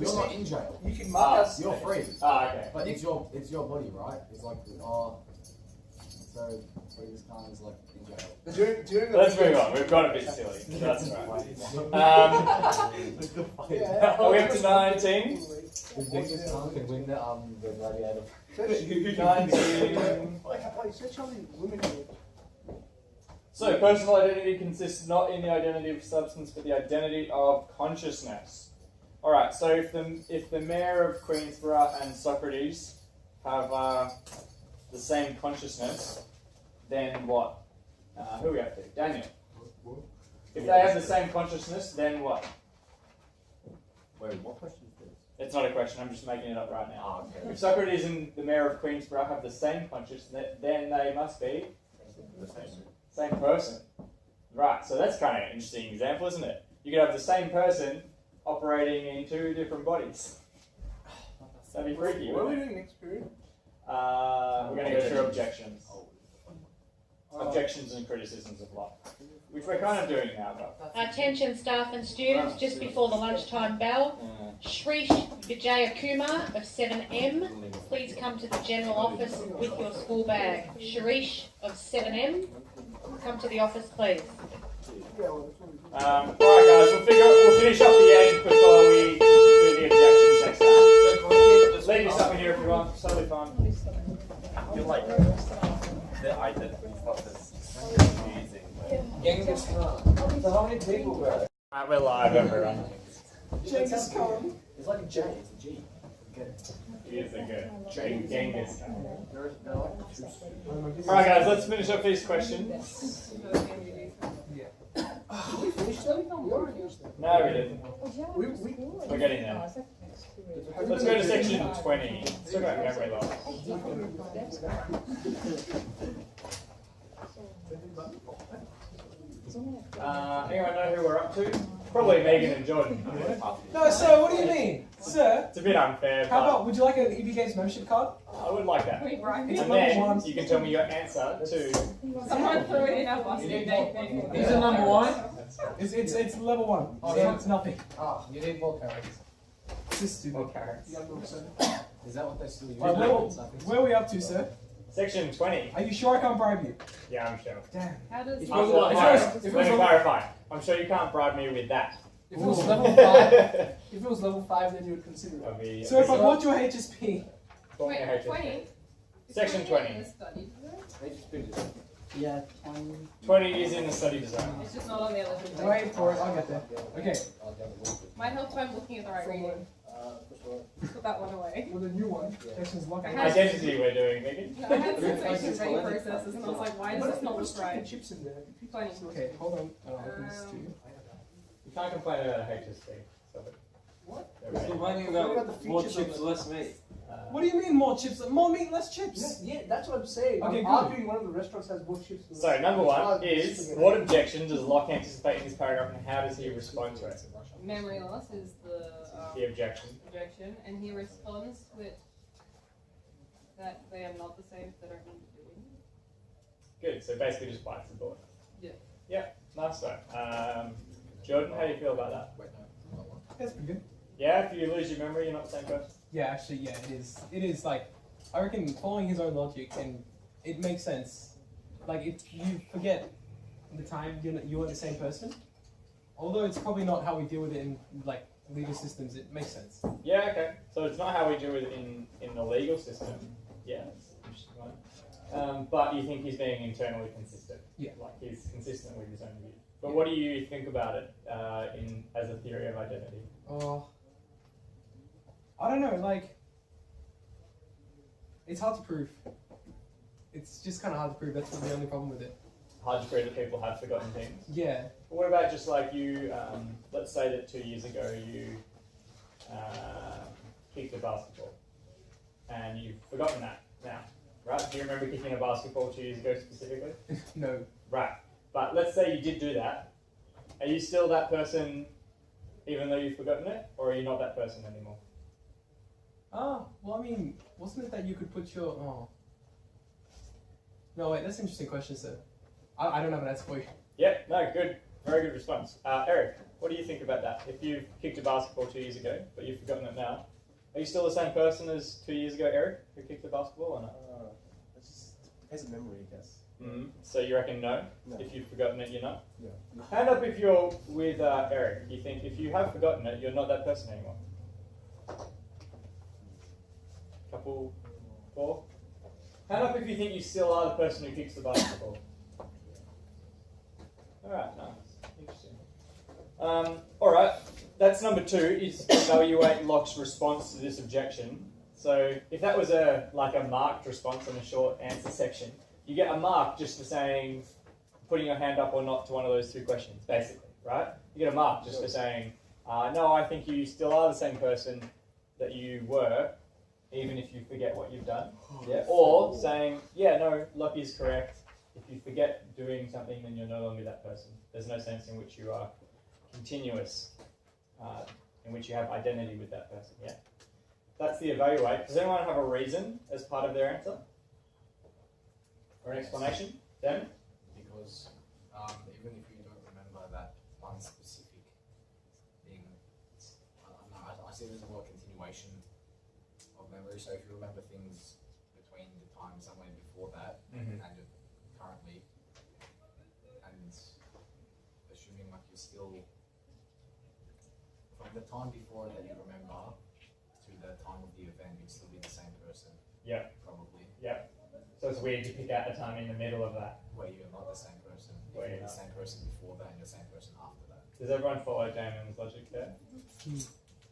You're not in jail. You can mark us. You're free. Ah, okay. But it's your body, right? It's like so we just kind of like in jail. During the Let's move weekends- on. We've got a bit silly. That's right. Yeah. Are we up to 19? If Genghis Khan can win the gladiator. 19. Wait, search how many women here. So, personal identity consists not in the identity of substance, but the identity of consciousness. All right. So, if the mayor of Queensborough and Socrates have the same consciousness, then what? Who are we up to? Daniel. If they have the same consciousness, then what? Wait, what question is this? It's not a question. I'm just making it up right now. Ah, okay. If Socrates and the mayor of Queensborough have the same consciousness, then they must be The same. same person. Right, so that's kind of an interesting example, isn't it? You could have the same person operating in two different bodies. That'd be freaky, What are we wouldn't it? doing next period? We're going to go through objections. Objections and criticisms of Locke. Which we're kind of doing now, but... Attention staff and students, just before the lunchtime bell, Shrish Vijaya Kumar of 7M, please come to the general office with your school bag. Shrish of 7M, come to the office please. Alright guys, we'll finish up the end before we do the objections next time. Just leave your stuff in here if you want, it's totally fine. You're like the identity stuff is confusing. Genghis Khan. So how many people were there? Alright, we're live everyone. Genghis Khan. It's like a J. It's a G. Get it. He is a good Genghis Khan. They're like two. Alright guys, let's finish up these questions. Did we finish them? We already finished them. No, we didn't. We're getting there. Let's go to section 20. Let's talk about memory loss. Anyone know who we're up to? Probably Megan and Jordan. No, sir, what do you mean? Sir, It's a bit unfair, how but about, would you like an EB Games membership card? I would like that. It's a And number then one. you can tell me your answer to... Someone threw it in our busted name. Is it number one? It's level one. So it's nothing. Ah, you need more carrots. It's just stupid. Is that what they still use? Alright, where are we up to, sir? Section 20. Are you sure I can't bribe you? Yeah, I'm sure. Damn. How does If it I'm was- let if it me was- clarify. I'm sure you can't bribe me with that. If it was level 5, if it was level 5, then you would consider it. I'll be- So if I bought your HSP, Bought me a HSP. 20? Section 20. Yeah, 20. 20 is in the study design. It's just not on the other two. wait for it, I'll get there. Okay. Might help if I'm looking at the right reading. Put that one away. With a new one. Section's locked. Identity we're doing, Megan. I had sensation ready processes and I was like, why does But this not what's look right? chips in there? 20. Okay, hold on. I'll open this to you. You can't complain about a HSP. So What? they're ready. Complaining What about about the more features of chips, it? less meat. What do you mean more chips? More meat, less chips? Yeah, that's what I'm saying. Okay, I'm good. arguing one of the restaurants has more chips than So number one is, Spaghetti. what objection does Locke anticipate in this paragraph and how does he respond to it? Memory loss is The objection. objection, and he responds with that they are not the same if they don't need to do it. Good, so basically just bites the bullet. Yeah. Yeah, nice though. Jordan, how do you feel about that? That's pretty good. Yeah, if you lose your memory, you're not the same person? Yeah, actually, yeah, it is. It is like, I reckon following his own logic, and it makes sense. Like, if you forget the time you are the same person, although it's probably not how we deal with it in like legal systems, it makes sense. Yeah, okay. So it's not how we do it in the legal system. Yeah, that's an interesting one. But you think he's being internally consistent? Yeah. Like he's consistent with his own view. But what do you think about it as a theory of identity? Oh, I don't know. Like, it's hard to prove. It's just kind of hard to prove. That's the only problem with it. Hard to prove that people have forgotten things. Yeah. But what about just like you? Let's say that 2 years ago you kicked a basketball, and you've forgotten that now, right? Do you remember kicking a basketball 2 years ago specifically? No. Right. But let's say you did do that. Are you still that person, even though you've forgotten it, or are you not that person anymore? Oh, well, I mean, wasn't it that you could put your... Oh. No, wait, that's an interesting question, sir. I don't have an answer for you. Yep, no, good. Very good response. Eric, what do you think about that? If you kicked a basketball 2 years ago, but you've forgotten it now, are you still the same person as 2 years ago, Eric, who kicked the basketball, or not? It just depends on memory, I guess. Mm-hmm. So you reckon no? No. If you've forgotten it, you're not? Yeah. Hand up if you're with Eric. You think if you have forgotten it, you're not that person anymore? Couple, 4? Hand up if you think you still are the person who kicks the basketball. Alright, nice. Interesting. Alright, that's number 2, is evaluate Locke's response to this objection. So if that was a marked response in a short answer section, you get a mark just for saying, putting your hand up or not to one of those 2 questions, basically, right? You get a mark just for saying, no, I think you still are the same person that you were, even if you forget what you've done. Yeah. Or saying, yeah, no, Locke is correct. If you forget doing something, then you're no longer that person. There's no sense in which you are continuous, in which you have identity with that person. Yeah. That's the evaluate. Does anyone have a reason as part of their answer? Or an explanation? Dan? Because even if you don't remember that one specific thing, I see it as a more continuation of memory. So if you remember things between the time somewhere before that and currently, and assuming like you're still from the time before that you remember to the time of the event, you'd still be the same person. Yeah. Probably. Yeah. So it's weird to pick out a time in the middle of that. Where you're not the same person. Where You're you're the same person before that and you're the same person after that. Does everyone follow Damon's logic there?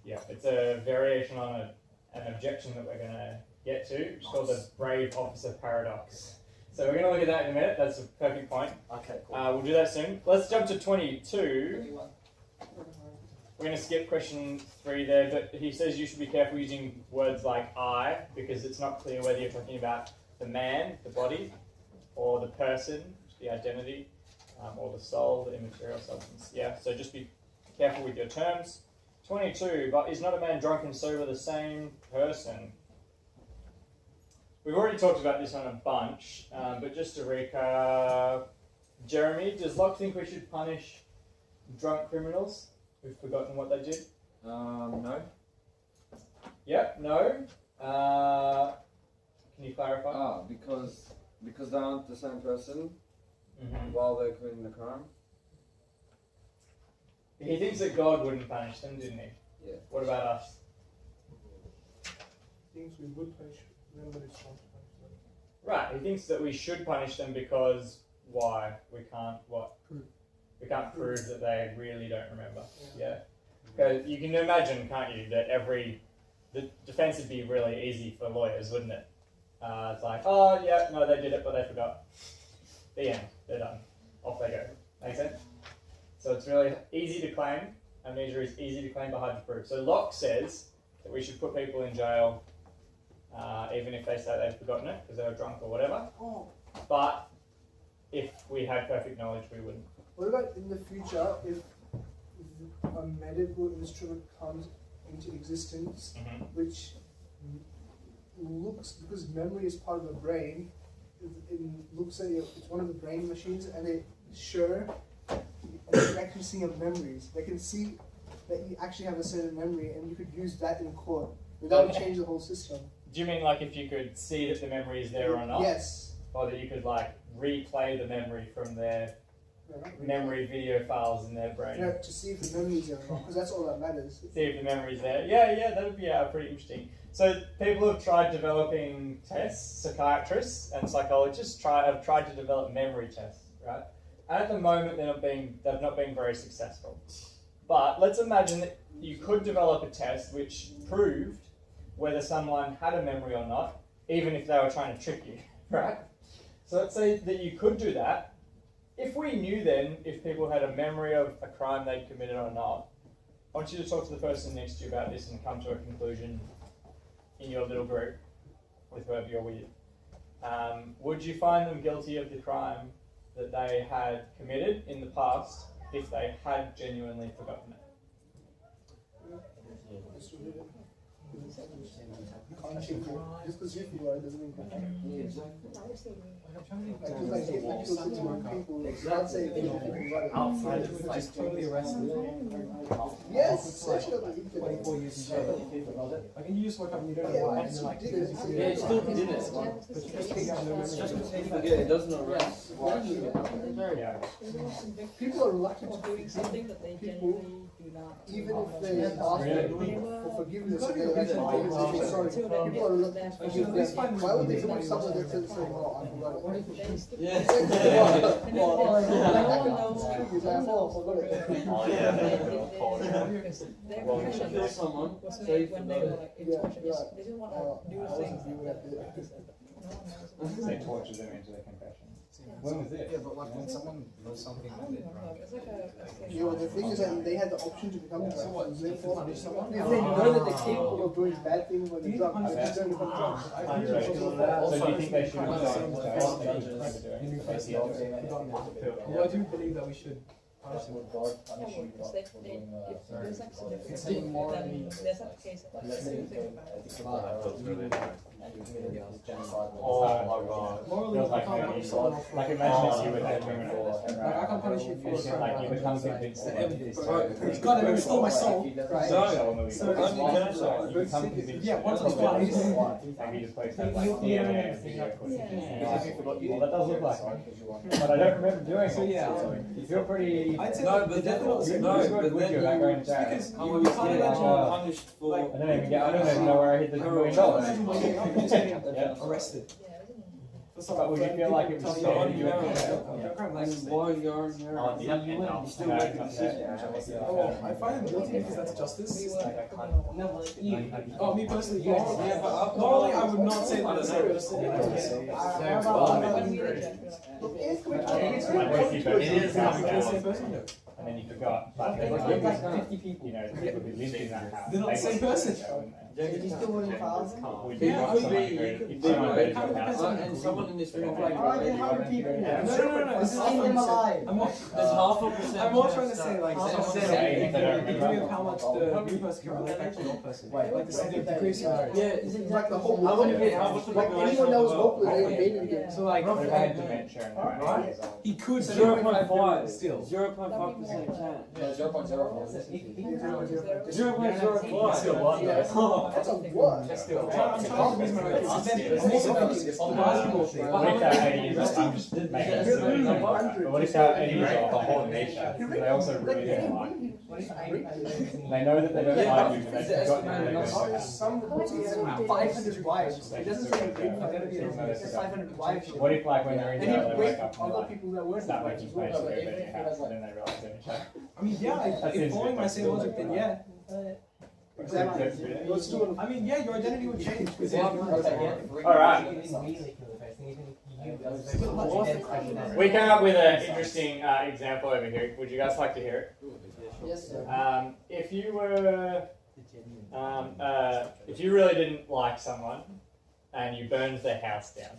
Yeah, it's a variation on an objection that we're going to get to. It's called the brave officer paradox. So we're going to look at that in a minute. That's a perfect point. Okay, cool. We'll do that soon. Let's jump to 22. We're going to skip question 3 there, but he says you should be careful using words like I, because it's not clear whether you're talking about the man, the body, or the person, the identity, or the soul, the immaterial substance. Yeah, so just be careful with your terms. 22, but is not a man drunk and sober the same person? We've already talked about this one a bunch, but just to recap, Jeremy, does Locke think we should punish drunk criminals who've forgotten what they did? No. Yep, no. Can you clarify? Because they aren't the same person while they're committing the crime. He thinks that God wouldn't punish them, didn't he? Yeah. What about us? Things we would punish, remember it's not to punish them. Right, he thinks that we should punish them because why? We can't what? We can't prove that they really don't remember. Yeah. Because you can imagine, can't you, that the defense would be really easy for lawyers, wouldn't it? It's like, oh yeah, no, they did it, but they forgot. The end. They're done. Off they go. Make sense? So it's really easy to claim. Amnesia is easy to claim but hard to prove. So Locke says that we should put people in jail even if they say they've forgotten it because they were drunk or whatever. But if we had perfect knowledge, we wouldn't. What about in the future if a medical instrument comes into existence which looks, because memory is part of the brain, it looks at it's one of the brain machines and they can actually see your memories. They can see that you actually have a certain memory and you could use that in court without changing the whole system. Do you mean like if you could see that the memory is there or not? Yes. Or that you could like replay the memory from their memory video files in their brain? You know, to see if the memory is there or not, because that's all that matters. See if the memory's there. Yeah, that would be pretty interesting. So people have tried developing tests, psychiatrists and psychologists have tried to develop memory tests, right? And at the moment, they've not been very successful. But let's imagine that you could develop a test which proved whether someone had a memory or not, even if they were trying to trick you, right? So let's say that you could do that. If we knew then if people had a memory of a crime they'd committed or not, I want you to talk to the person next to you about this and come to a conclusion in your little group with whoever you're with. Would you find them guilty of the crime that they had committed in the past if they had genuinely forgotten it? Just because you forgot it doesn't mean you forgot it. Exactly. Like if you're sitting with people, you can't say that you forgot it. Outside, it's like totally arrested. Yes, especially on the 24 years in jail. Like, and you just woke up and you don't know why, and you're like, Yeah, you still did it. but you just think I know Just memory. because you forget, it doesn't arrest. Yeah. People are reluctant to doing something that they people, genuinely do not. even if they ask for forgiveness and they actually say sorry. People are reluctant to forgive them. Why would they forgive someone that says, "Oh, I forgot it"? Yeah. Well, you should kill someone, say When they were like in torture, they just want to do things. They torture them into the confession. When was this? Yeah, but like when someone knows something I that don't they're know, drunk. it's like a. Yeah, well, the thing is that they had the option to become drunk. Therefore, punish someone? if they know that they're capable of doing bad things when they're drunk, they're just going to become drunk. So do you think they should have done Well, I do believe that we should punish them. Because if there's like significant, then there's not a case of like anything about it. Oh my god. Morally, Feels like I can't maybe, punish someone like imagine if you were that criminal. Like, I can't punish you for a crime. Like you become convinced that evidence. Right. God, it stole my soul. Right. So, you become convinced. yeah, once it's gone, it's Maybe you just place that like DNA and video footage. Well, that does look like it. But I don't remember doing it. So, yeah. You feel pretty. I'd say No, but then, Would you without going to jail? because I you was can't imagine. punished for. I don't even know where I hit the $1 million. You're just getting Yeah. arrested. But would you feel like it was fair to do it? And while you're in there, you still make a decision. Oh, I find it guilty because that's justice. Oh, me personally, Yeah, yes. but Normally, I would not say that as a person. It is I'm the same person. No. and then you forgot. But then like 50 people, you know, the people who lived in that house. They're not the same person. Did you still want to file? Would Yeah, you want could someone be, who, you could if be, someone right. went to your house? And someone in this room like, Alright, then how many people? No. This is Leave them alive. I'm more, there's half a percent. I'm more trying to say like Say if they don't degree remember. of how much the new person can relate back to your person. Like the degree of similarity. Yeah, It's like the whole I wouldn't get how much of the like anyone that was hopeless, they made it again. So like If they had dementia and Right. he could 0.5 still. 0.5% chance. Yeah, 0.05. 0.05. Still one though. That's a what? That's still. I'm trying to use my words. I'm also thinking on the basketball thing. What if they're 80 years old? I'm just making a silly number. But what if they're 80 years old, the whole nation? They also really don't like you. They know that they don't like you, but they've forgotten how they go. Some reports he had 500 wives. It doesn't say identity, it says 500 wives. What if like when they're in And he jail, they wake raped up and other like people that weren't start wives making as well. plans to go to your house and then they realise they're in jail? I mean, yeah, if following my same logic, then yeah. Exactly. Let's do it. I mean, yeah, your identity would change. Alright. We came up with an interesting example over here. Would you guys like to hear it? Yes, sir. If you were, if you really didn't like someone and you burned their house down,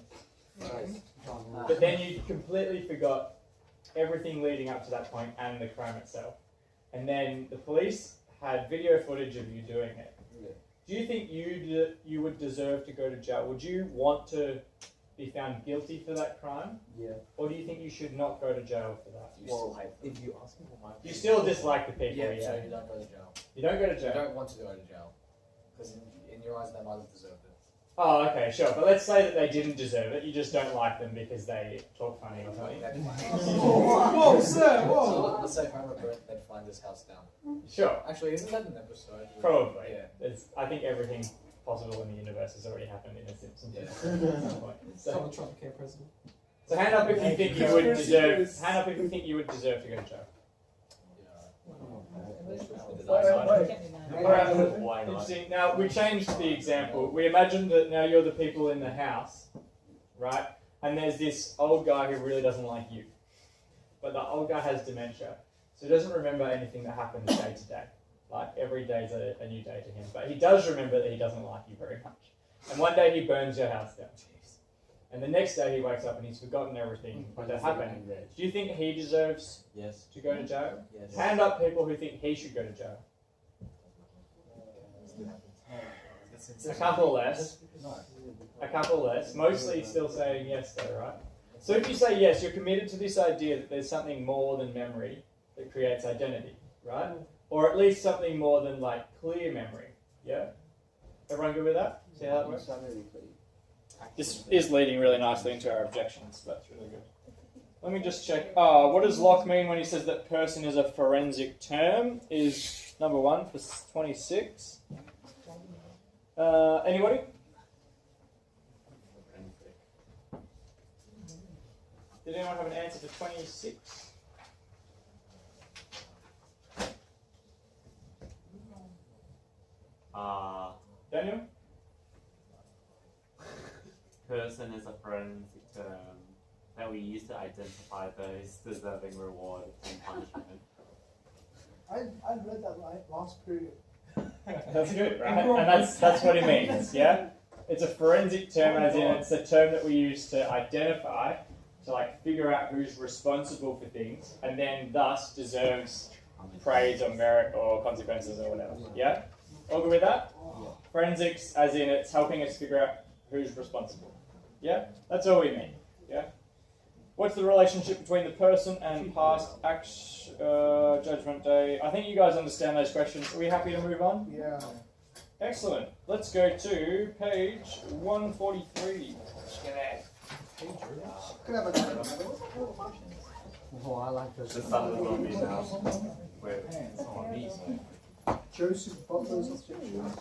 but then you completely forgot everything leading up to that point and the crime itself, and then the police had video footage of you doing it, do you think you would deserve to go to jail? Would you want to be found guilty for that crime? Yeah. Or do you think you should not go to jail for that? If you ask me for my You still dislike the people, yeah, so you don't go to jail. You don't go to You jail? don't want to go to jail. Because in your eyes, they might have deserved it. Oh, okay, sure. But let's say that they didn't deserve it. You just don't like them because they talk funny or something. Whoa, sir, whoa. So let's say Homer Burke, they'd find this house down. Sure. Actually, isn't that an episode? Probably. Yeah. I think everything possible in the universe has already happened in a Simpsons Yeah. at some point. So, Donald Trump became president. So hand up if you think you would deserve. Hand up if you think you would deserve to go to jail. Alright, interesting. Now we changed the example. We imagined that now you're the people in the house, right? And there's this old guy who really doesn't like you. But the old guy has dementia. So he doesn't remember anything that happens day to day. Like every day's a new day to him. But he does remember that he doesn't like you very much. And one day he burns your house down. And the next day he wakes up and he's forgotten everything that happened. Do you think he deserves to go to jail? Yes. Hand up people who think he should go to jail. A couple less. A couple less. Mostly still saying yes though, right? So if you say yes, you're committed to this idea that there's something more than memory that creates identity, right? Or at least something more than like clear memory. Yeah? Everyone good with that? See how that works? This is leading really nicely into our objections. That's really good. Let me just check. What does Locke mean when he says that person is a forensic term? Is number 1 for 26. Anybody? Did anyone have an answer for 26? Daniel? Person is a forensic term that we use to identify those deserving reward and punishment. I read that last period. That's good, right? And that's what it means, yeah? It's a forensic term, as in it's a term that we use to identify, to like figure out who's responsible for things, and then thus deserves praise or merit or consequences or whatever, yeah? All good with that? Forensics, as in it's helping us figure out who's responsible. Yeah? That's all we mean. Yeah? What's the relationship between the person and past action, judgment day? I think you guys understand those questions. Are we happy to move on? Yeah. Excellent. Let's go to page 143. Could have a Oh, I like The this. sun is on me now. Wait, it's on me, so. Joseph Butler's objections.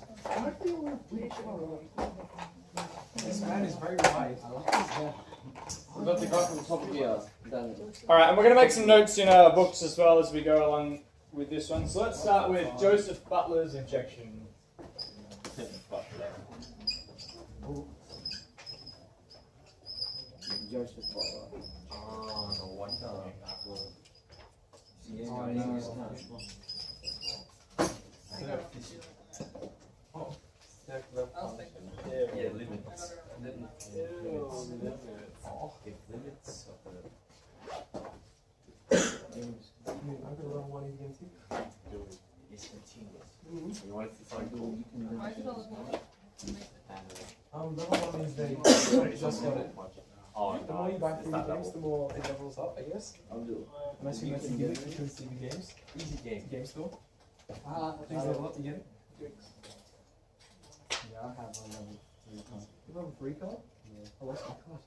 This man is very wise. We've got the guy from the top of here. Done. Alright, and we're going to make some notes in our books as well as we go along with this one. So let's start with Joseph Butler's objection. Joseph Butler. Oh, no wonder. Yeah, no, it's not. Yeah, limits. Limits of the. I'm gonna run one against you. It's continuous. You want to see something? You can Why is it all the time? Level 1 is they just got it. Oh, The more you buy 3D games, the more it levels up, I guess. I'll do it. Unless you can get it between 3D games. Easy game. Game store. Things level up to get it. Yeah, I have a level 3 card. You have a free card? Yeah. I lost my card.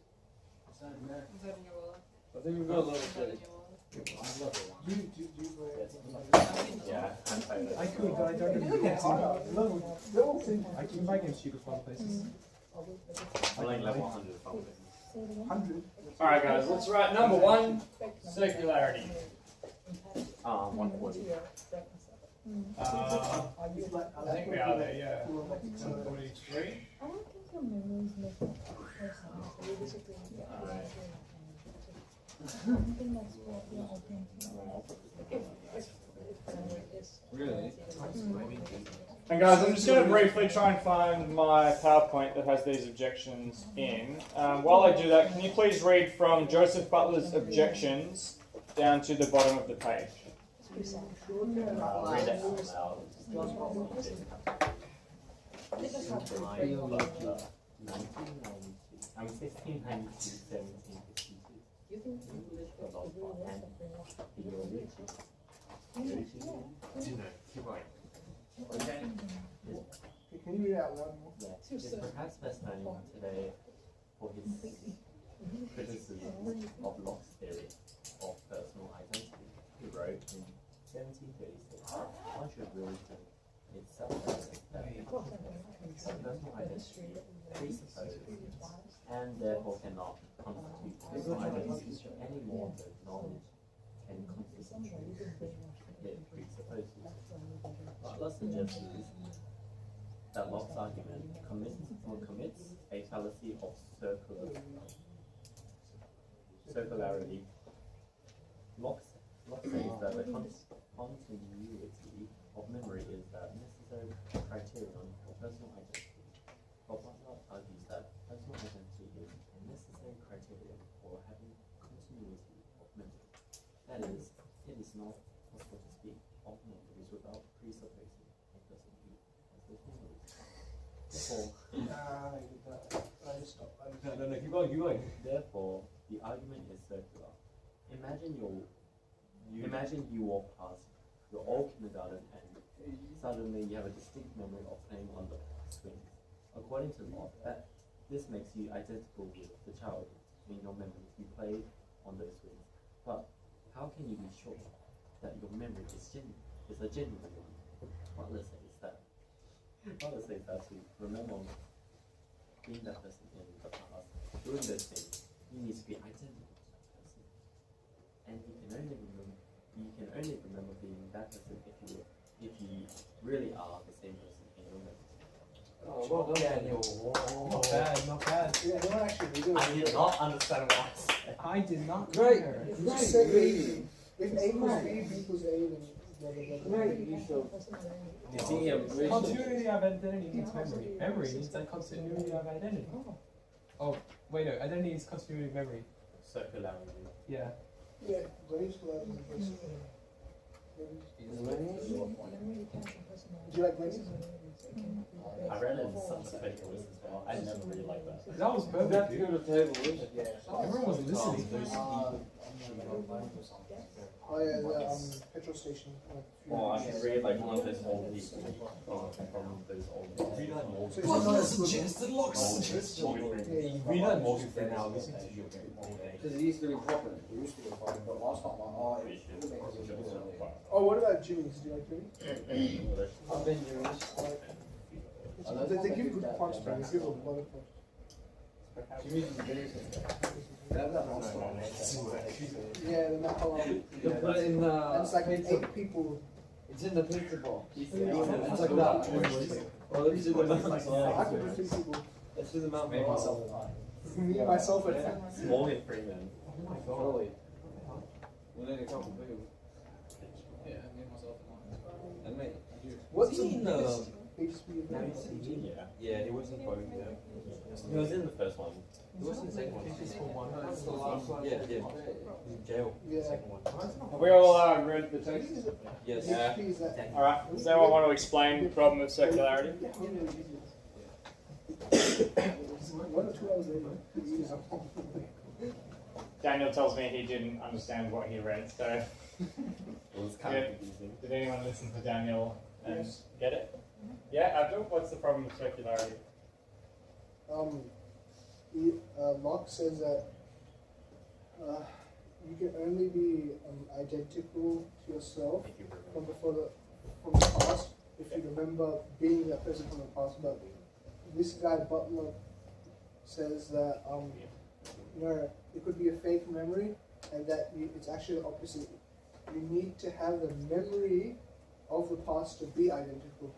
Is that in your wallet? I think we've got a level Is that 3. in your wallet? Yeah, and play I could, but I don't have the games. I can buy games cheaper from other places. I'm like level 100 something. 100. Alright guys, let's write number 1, circularity. 140. I think we are there, yeah. 143. I don't think your memories make a person. So you disagree. Alright. I don't think that's what you're open Really? And guys, I'm just going to briefly try and find my PowerPoint that has these objections in. While I do that, can you please read from Joseph Butler's objections down to the bottom of the page? Read it out loud. I'm 1692, 1752. Keep going. Can you read it out loud more? Yeah, is perhaps best known today for his criticism of Locke's theory of personal identity. He wrote in 1736, one should really think itself personal identity presupposes and therefore cannot constitute personal identity any more than knowledge can constitute it presupposes. What let's suggest is that Locke's argument commits a fallacy of circularity. Locke says that the continuity of memory is the necessary criterion for personal identity. But Locke argues that personal identity is a necessary criterion for having continuity of memory. That is, it is not possible to speak of memories without presupposing a person who has those memories. Therefore, no, keep going. Therefore, the argument is circular. Imagine you walk past your old kindergarten and suddenly you have a distinct memory of playing on the swings. According to Locke, this makes you identical with the child in your memory you played on those swings. But how can you be sure that your memory is a genuine one? Butler says that to remember being that person in the past, doing those things, you need to be identical to that person. And you can only remember being that person if you really are the same person in your memory. Oh, well done, Daniel. Not bad. Yeah, no, actually, I did not understand what I said. I did not. Great. You just said if A equals B, B equals A, then blah, blah, blah. Great. You should. You see, Continuity of identity means memory. Memory means like continuity of identity. Oh, wait, no, identity is continuity of memory. Circularity. Yeah. Yeah, Grace love is the best. Do you like Grace? I read it in some specials as well. I never really liked that. That was perfect, That's dude. good table, isn't it? Everyone was listening. Oh yeah, the petrol station. Well, I can read like one of those old people from those old people. So it's not as good. Suggested Locke's suggestion. We know most of them now listen to you all day. Because it used to be popular. We used to be fine, but last time Oh, what about Jimmy's? Do you like Jimmy? I've been Jewish. They give good points, man. They give a lot of points. Jimmy's is very Yeah, the Napa. You put it in And it's like pizza. 8 people. It's in the pizza box. It's like that. Well, let's do the I could do 3 people. Let's do the mouth. Maybe myself. Me and myself and Small Freeman. Oh my god. We need a couple people. Yeah, me and myself And me. what's He the in biggest HP No, event? yeah. Yeah, he was in both, yeah. He was in the first one. He was in the second one. That's the last one. Yeah, yeah. In jail, Yeah. the second one. Have we all read the text? Yes. HP is that? Alright, does anyone want to explain the problem of circularity? 1 or 2 hours later. Daniel tells me he didn't understand what he read, so It was kind of confusing. did anyone listen to Daniel and Yes. get it? Yeah, Abdul, what's the problem with circularity? Locke says that you can only be identical to yourself from the past if you remember being that person from the past. But this guy Butler says that no, it could be a fake memory, and that it's actually the opposite. You need to have the memory of the past to be identical.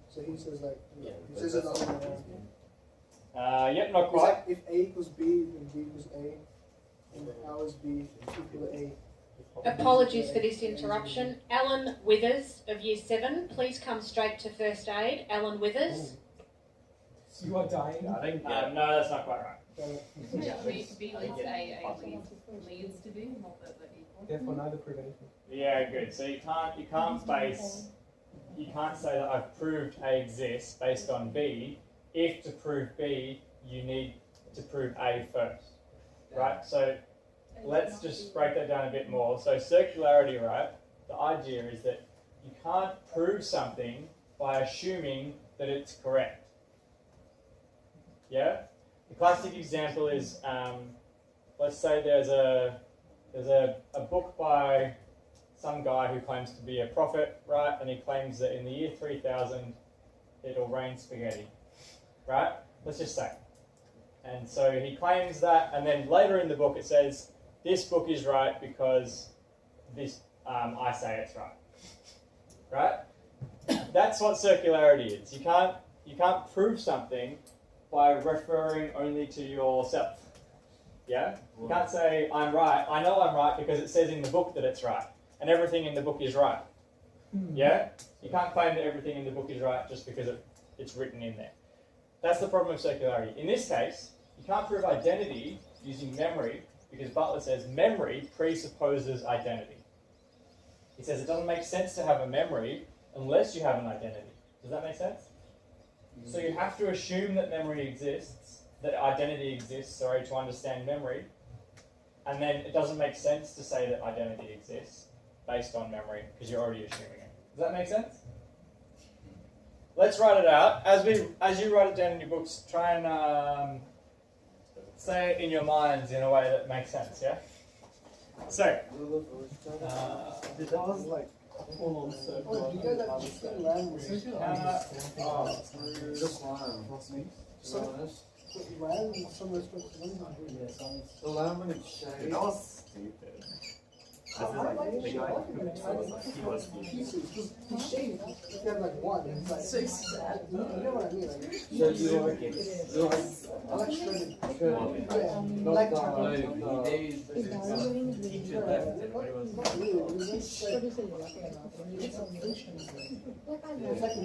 So he says like Yeah, he says it the other way around. Yep, not It's quite. like if A equals B, then B equals A, and how is B equal to A? Apologies for this interruption. Alan Withers of Year 7, please come straight to first aid. Alan Withers. You are dying. I think yeah. No, that's not quite right. B leads to A leads to B, not that they're equal. Therefore, neither prove anything. Yeah, good. So you can't say that I've proved A exists based on B. If to prove B, you need to prove A first, right? So let's just break that down a bit more. So circularity, right? The idea is that you can't prove something by assuming that it's correct. Yeah? The classic example is, let's say there's a book by some guy who claims to be a prophet, right? And he claims that in the year 3000 it'll rain spaghetti, right? Let's just say. And so he claims that, and then later in the book it says, this book is right because this I say it's right, right? That's what circularity is. You can't prove something by referring only to yourself. Yeah? You can't say, I'm right. I know I'm right because it says in the book that it's right. And everything in the book is right. Yeah? You can't claim that everything in the book is right just because it's written in there. That's the problem of circularity. In this case, you can't prove identity using memory because Butler says memory presupposes identity. He says it doesn't make sense to have a memory unless you have an identity. Does that make sense? So you have to assume that memory exists, that identity exists, to understand memory. And then it doesn't make sense to say that identity exists based on memory because you're already assuming it. Does that make sense? Let's write it out. As you write it down in your books, try and say it in your minds in a way that makes sense, yeah? So, That was like full on circle. Oh, you guys have different language. Just line. Some restaurants. The language shade. That was stupid. This is like the guy he was pieces. The shape, if you have like one, it's like six. You know what I mean? Like, So you like it? I like shredded. Not Like teacher left and everybody was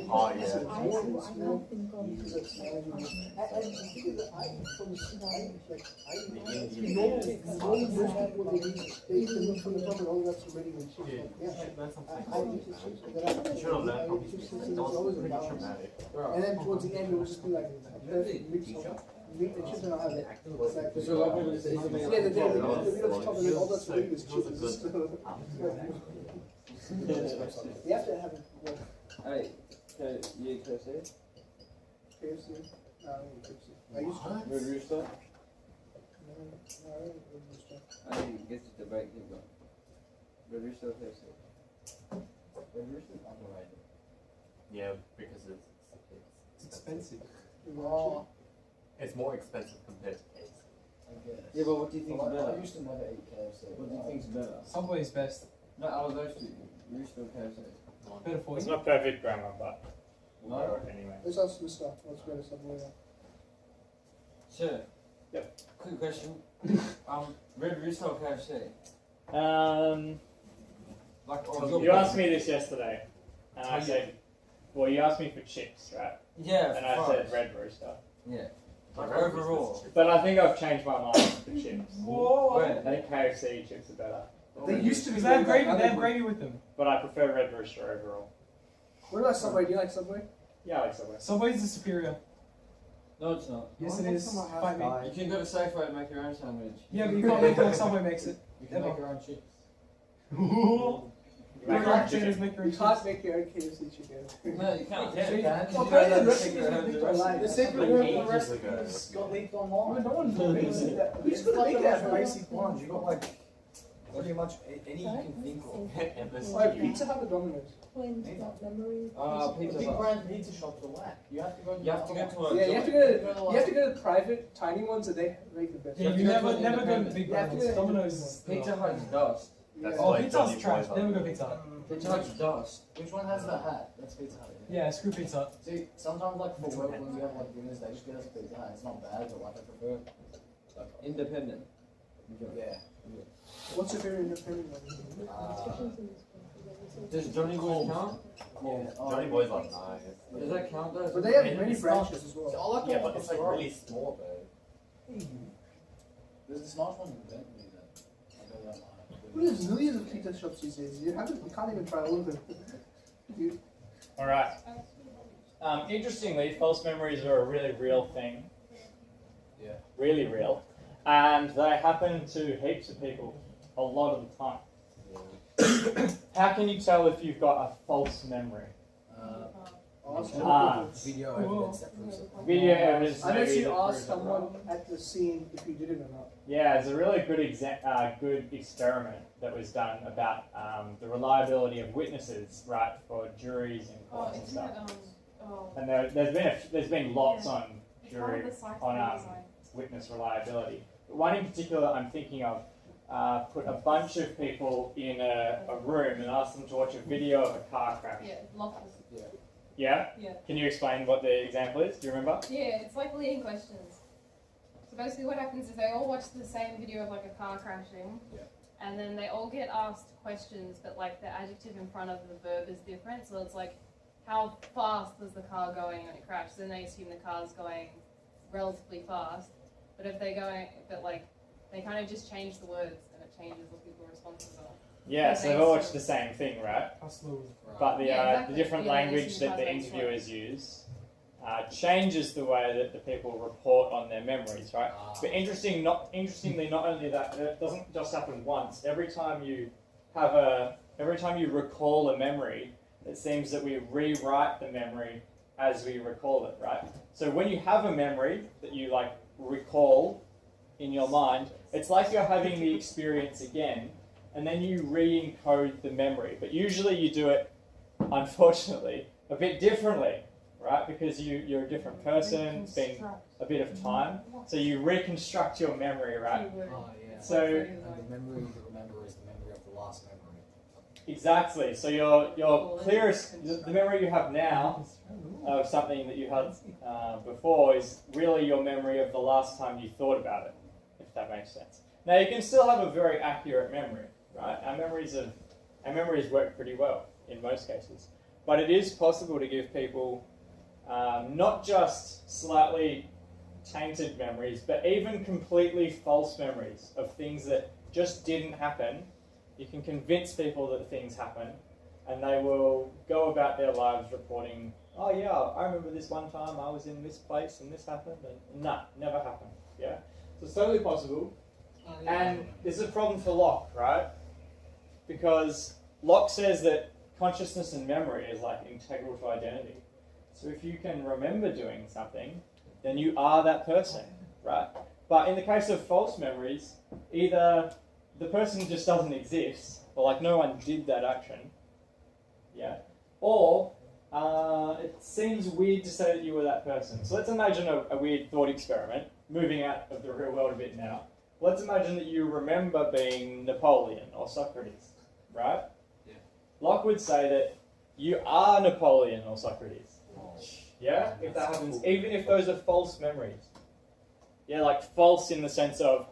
oh yeah. You should have learned from these people. That was pretty traumatic. And then towards the end, it would just be like a perfect mix of meat and chips, and I'll have it. Yeah, the top and then all that's really is chips. You have to have it. Hey, you KFC? KFC? No, I don't eat KFC. I used to. Red Rooster? No, I don't eat Red Rooster. I guess it's the break you've got. Red Rooster or KFC? Red Rooster? Underrated. Yeah, because it's expensive. Wow. It's more expensive compared to KFC. I guess. Yeah, but what do you think is better? I used to never eat KFC. What do you think is better? Subway's best. No, out of those two, Rooster or KFC? Better for It's you. not perfect grammar, but No? anyway. Let's ask Mr. What's better, Subway? Sure. Yep. Quick question. Red Rooster or KFC? Like, or You asked me this yesterday, and I said, well, you asked me for chips, right? Yeah, And I fries. said Red Rooster. Yeah. Like overall. But I think I've changed my mind for chips. Whoa. I think KFC chips are better. They used to be. Because they have gravy. They have gravy with them. But I prefer Red Rooster overall. What about Subway? Do you like Subway? Yeah, I like Subway. Subway's the superior. No, it's not. Yes, it is. Fight me. You can go to Safeway and make your own sandwich. Yeah, but you can't make it like Subway makes it. You can make your own chips. You make your own chicken. Make your You own can't chips. make your own KFC chicken. No, you can't. Well, apparently the recipe is leaked online. The same Like way ages ago. Got leaked online. no one makes that. Who's gonna make Like that? the basic ones. You got like pretty much any you can think of. Like Pizza Hut or Domino's? Pizza Big Hut. brand pizza shops are whack. You have to go. You have to go to a. Yeah, you have to go to private, tiny ones, and they make the best. Yeah, you never go to big You have to brands. go- Domino's is Pizza Hut's dust. That's Oh, like Pizza Hut's Johnny trash. Boy's Never go Hut. Pizza Hut. Pizza Hut's dust. Which one has the hat? That's Pizza Hut. Isn't it? Yeah, screw Pizza Hut. See, sometimes like for work when we have like dinners, they just get us Pizza Hut. It's not bad, but like I prefer. Like, Independent. yeah. What's your favorite independent one? Does Johnny Boy's count? Yeah. Johnny Boy's like nice. Does that count though? But they have And many it's branches as well. I like the Yeah, one but it's with like the really small though. There's this nice one in Bentley that I really don't like. Well, there's millions of pizza shops these days. You can't even try all of them. Dude. All right. Interestingly, false memories are a really real thing. Yeah. Really real. And they happen to heaps of people a lot of the time. How can you tell if you've got a false memory? ask Video evidence that proves it. Video evidence. unless maybe you that ask proves it someone wrong. at the scene if you did it or not. Yeah, it's a really good good experiment that was done about the reliability of witnesses, right, for juries and Oh, courts and isn't stuff. it, And there's been lots on it's one jury of the sites on that design. witness reliability. But one in particular I'm thinking of put a bunch of people in a room and asked them to watch a video of a car crash. Yeah, Locke was. Yeah? Yeah. Can you explain what the example is? Do you remember? Yeah, it's like leading questions. So basically what happens is they all watch the same video of like a car crashing, and then they all get asked questions, but like the adjective in front of the verb is different. So it's like, how fast was the car going when it crashed? Then they assume the car's going relatively fast. But if they kind of just change the words, and it changes what people's responses are. Yeah, so they all watch the same thing, right? But the, exactly. the different Yeah, language that the that's interviewers use changes the way that the people report on their memories, right? But interestingly, not only that, it doesn't just happen once. Every time you recall a memory, it seems that we rewrite the memory as we recall it, right? So when you have a memory that you like recall in your mind, it's like you're having the experience again, and then you re-encode the memory. But usually you do it, unfortunately, a bit differently, right? Because you're a different person, it's been a bit of time. So you reconstruct your memory, right? Oh, yeah. So And the memory you remember is the memory of the last memory. exactly. So your clearest, the memory you have now of something that you had before is really your memory of the last time you thought about it, if that makes sense. Now you can still have a very accurate memory, right? Our memories work pretty well in most cases, but it is possible to give people not just slightly tainted memories, but even completely false memories of things that just didn't happen. You can convince people that things happen, and they will go about their lives reporting, oh yeah, I remember this one time I was in this place and this happened, and nah, never happened. Yeah, so it's totally possible. And this is a problem for Locke, right? Because Locke says that consciousness and memory is like integral to identity. So if you can remember doing something, then you are that person, right? But in the case of false memories, either the person just doesn't exist, or like no one did that action, yeah, or it seems weird to say that you were that person. So let's imagine a weird thought experiment, moving out of the real world a bit now. Let's imagine that you remember being Napoleon or Socrates, right? Yeah. Locke would say that you are Napoleon or Socrates. Yeah, if that happens, even if those are false memories. Yeah, like false in the sense of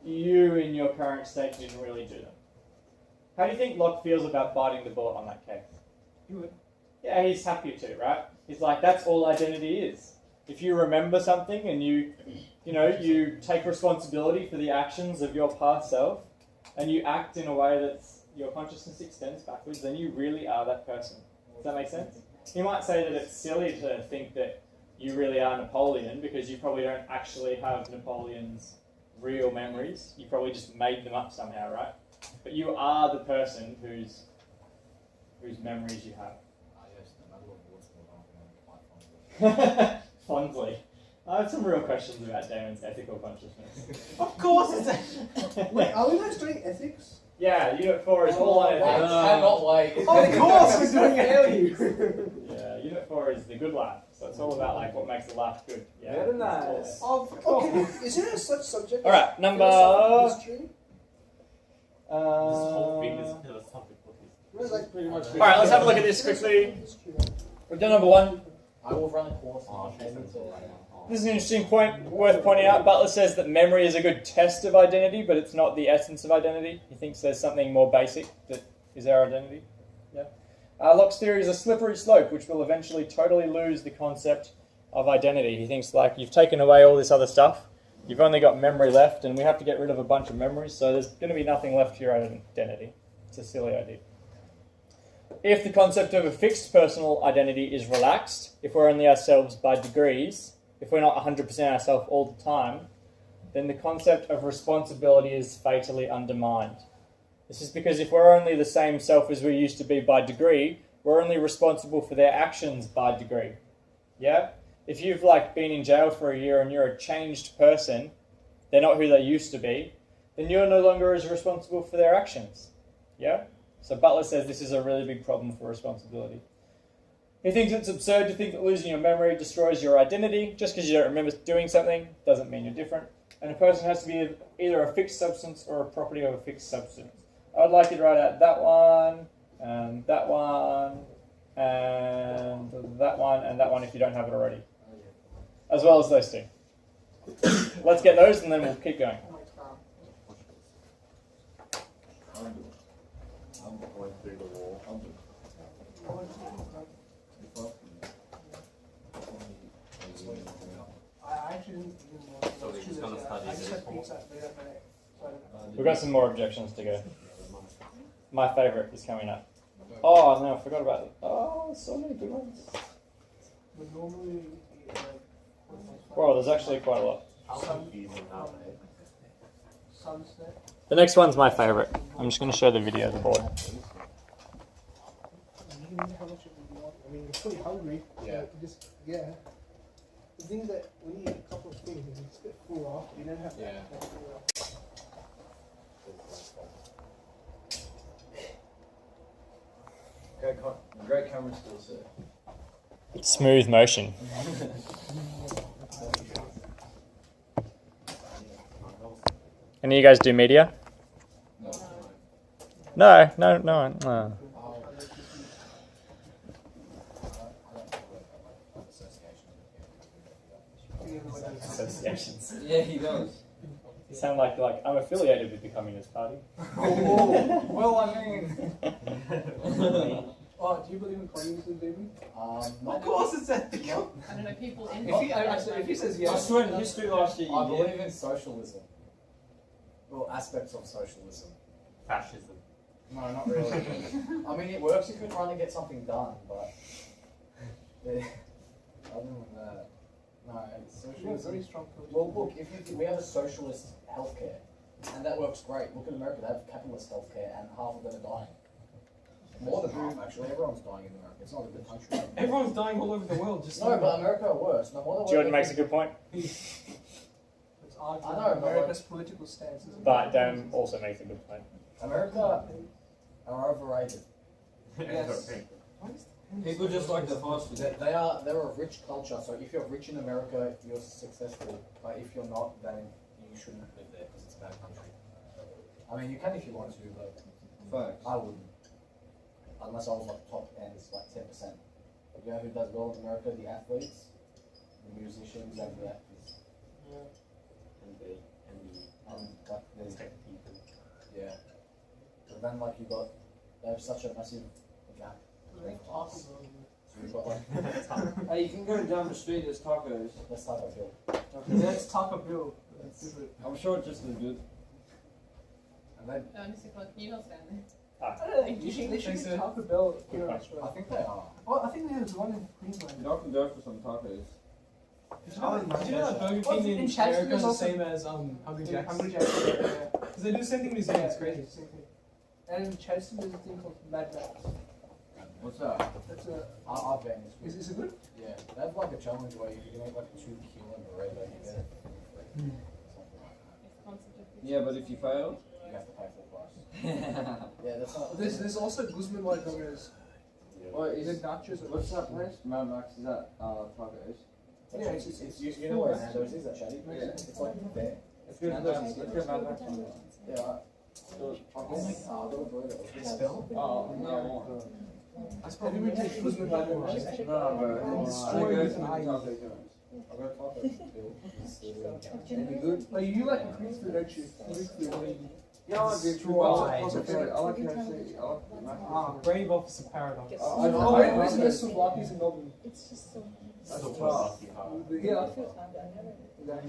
you in your current state didn't really do them. How do you think Locke feels about biting the bullet on that case? You would. Yeah, he's happy to, right? He's like, that's all identity is. If you remember something and you take responsibility for the actions of your past self, and you act in a way that your consciousness extends backwards, then you really are that person. Does that make sense? He might say that it's silly to think that you really are Napoleon because you probably don't actually have Napoleon's real memories. You probably just made them up somehow, right? But you are the person whose memories you have. Yes, the Medal of Waterloo, quite fondly. Fondly. I have some real questions about Damon's ethical consciousness. Of course it's Wait, are we guys doing ethics? Yeah, Unit 4 is all on I ethics. cannot wait. Of course we're doing ethics. Yeah, Unit 4 is the good life. So it's all about like what makes the life good. Yeah. Very nice. It's Of Okay, course. is there such subject? all right, as number. philosophical history? This whole thing is philosophical. Well, like pretty much. All right, let's have a look at this quickly. We've done number 1. I will run a course on Objections. This is an interesting point worth pointing out. Butler says that memory is a good test of identity, but it's not the essence of identity. He thinks there's something more basic that is our identity. Yeah. Locke's theory is a slippery slope, which will eventually totally lose the concept of identity. He thinks like you've taken away all this other stuff, you've only got memory left, and we have to get rid of a bunch of memories, so there's going to be nothing left to your identity. It's a silly idea. If the concept of a fixed personal identity is relaxed, if we're only ourselves by degrees, if we're not 100% ourselves all the time, then the concept of responsibility is fatally undermined. This is because if we're only the same self as we used to be by degree, we're only responsible for their actions by degree. Yeah? If you've like been in jail for a year and you're a changed person, they're not who they used to be, then you're no longer as responsible for their actions. Yeah? So Butler says this is a really big problem for responsibility. He thinks it's absurd to think that losing your memory destroys your identity. Just because you don't remember doing something doesn't mean you're different. And a person has to be either a fixed substance or a property of a fixed substance. I'd like you to write out that one, and that one, and that one, and that one if you don't have it already. As well as those two. Let's get those and then we'll keep going. I'm going through the wall. I actually didn't know. So we're just gonna study I just this had one? pizza late at night. We've got some more objections to go. My favourite is coming up. Oh no, I forgot about it. Oh, so many good ones. But normally, Wow, there's actually quite a lot. sunset. The next one's my favourite. I'm just going to show the video of the board. You can eat how much you want. I mean, you're pretty hungry. Yeah. So you just, yeah. The thing is that when you eat a couple of things, you just get full off. You don't have that. Yeah. that full off. Great camera skills there. Smooth motion. Any of you guys do media? No. Associations. Yeah, he does. You sound like I'm affiliated with the Communist Party. Oh, well, I mean. Oh, do you believe in communism, David? Of course it's ethical. I don't know, people in If he says yes. I swear in history last year I you believe did. in socialism. Well, aspects of socialism. Fascism. No, not really. I mean, it works if you're trying to get something done, but other than that, no, it's Yeah, socialism. very strong. Well, look, if we have a socialist healthcare, and that works great. Look at America; they have capitalist healthcare, and half of them are dying. More than half, actually. Everyone's dying in America. It's not a good country. Everyone's dying all over the world. Just No, but America are worse. No matter what. Jordan makes a good point, It's arguing I know, but America's political stance. Isn't but it? Dan also makes a good point. America are overrated. Yes. People just like the fast food. They're a rich culture. So if you're rich in America, you're successful. But if you're not, then you shouldn't live there because it's a bad country. I mean, you can if you want to, but Facts. I wouldn't. Unless I was like top end, it's like 10%. But you know who does well in America? The athletes, the musicians, and the actors. Like the tech people. Yeah. But then like they have such a massive gap. So you've got like Hey, you can go down the street, there's tacos. let's start a bill. Yeah, it's Taco Bill. That's different. I'm sure it's just as good. And then Mr. Clark, can you not stand there? I don't know. They should get Taco Bell here in I Australia. think they are. Well, I think there's one in Queensland. Y'all can go for some tacos. Did you know that Burger Well, King in in Chadstone America is the also- same as Hungry Jack's? Hungry Jack's. Yeah. Because they do the same thing in New Zealand. It's crazy. Same thing. And in Chadstone there's a thing called Mad Max. What's that? That's a. I've been. Is it good? Yeah, they have like a challenge where if you can make like a 2 kilo burrito, you get it for free. Something like that. It's the concept of Yeah, but if you fail. You have to pay full price. Yeah, that's not. There's also Guzman like Gomez. What Is is it nachos? Or what's that place? Mad Max, is that tacos? Yeah, It's you know where Nando's is, that Shady? Yeah. It's like there. Let's go to let's go Mad Max. Yeah, I've got a burrito. It's still? Oh, no. Have you been to Guzman like Gomez? No, bro. Destroy I go this to and the I taco joints. I've got tacos. Any good? Oh, you like Greek food, don't you? Greek food. What do you eat? Yeah, I like good food. Why? I like KFC. I like Mac and Ah, Brave Officer Paradox. Oh, wait, isn't there souvlaki's in Melbourne? It's just so That's tough. Yeah.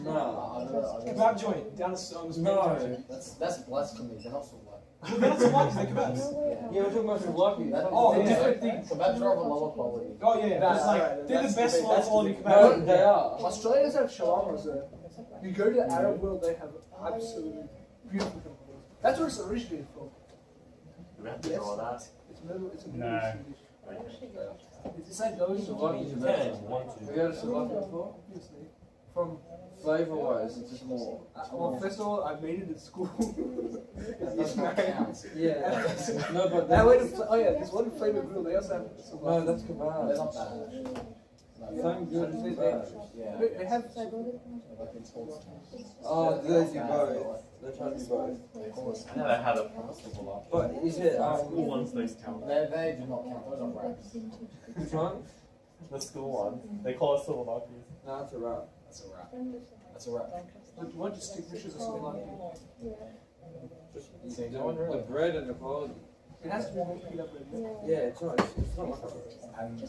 No. Kebab joint down the street. No. That's blasphemy. They're not so black. Well, that's why, because they're kebabs. Yeah, we're talking about souvlaki. Oh, yeah. different things. Kebabs are of a lower quality. Oh yeah, Nah, it's nah, like nah, they're the that's best debate, low that's quality debate. kebabs. No, they are. Australians have shawarmas though. You go to the Arab world, they have absolutely beautiful shawarmas. That's where it's originated from. Do we have to Yes. draw that? It's Middle East No. dish. Is that going to lucky You better? can, you want to. Have you had a lucky before? From flavour wise, it's just more. Well, first of all, I made it at school. That's not counts. Yeah. No, but I went to, oh yeah, there's one flavor grill. They also have some. no, that's kebab. It's not bad. Thank goodness. They have. Oh, they do both. They try to do both. I never had a possible lot. But is it School ones, those count. They do not count. Those are wraps. which one? The school ones, they call us Slovakians. No, that's a wrap. That's a wrap. That's a wrap. But what distinguishes a Slovakian? The bread and the quality. It has to be made pita bread. Yeah, it's not. It's not like a. And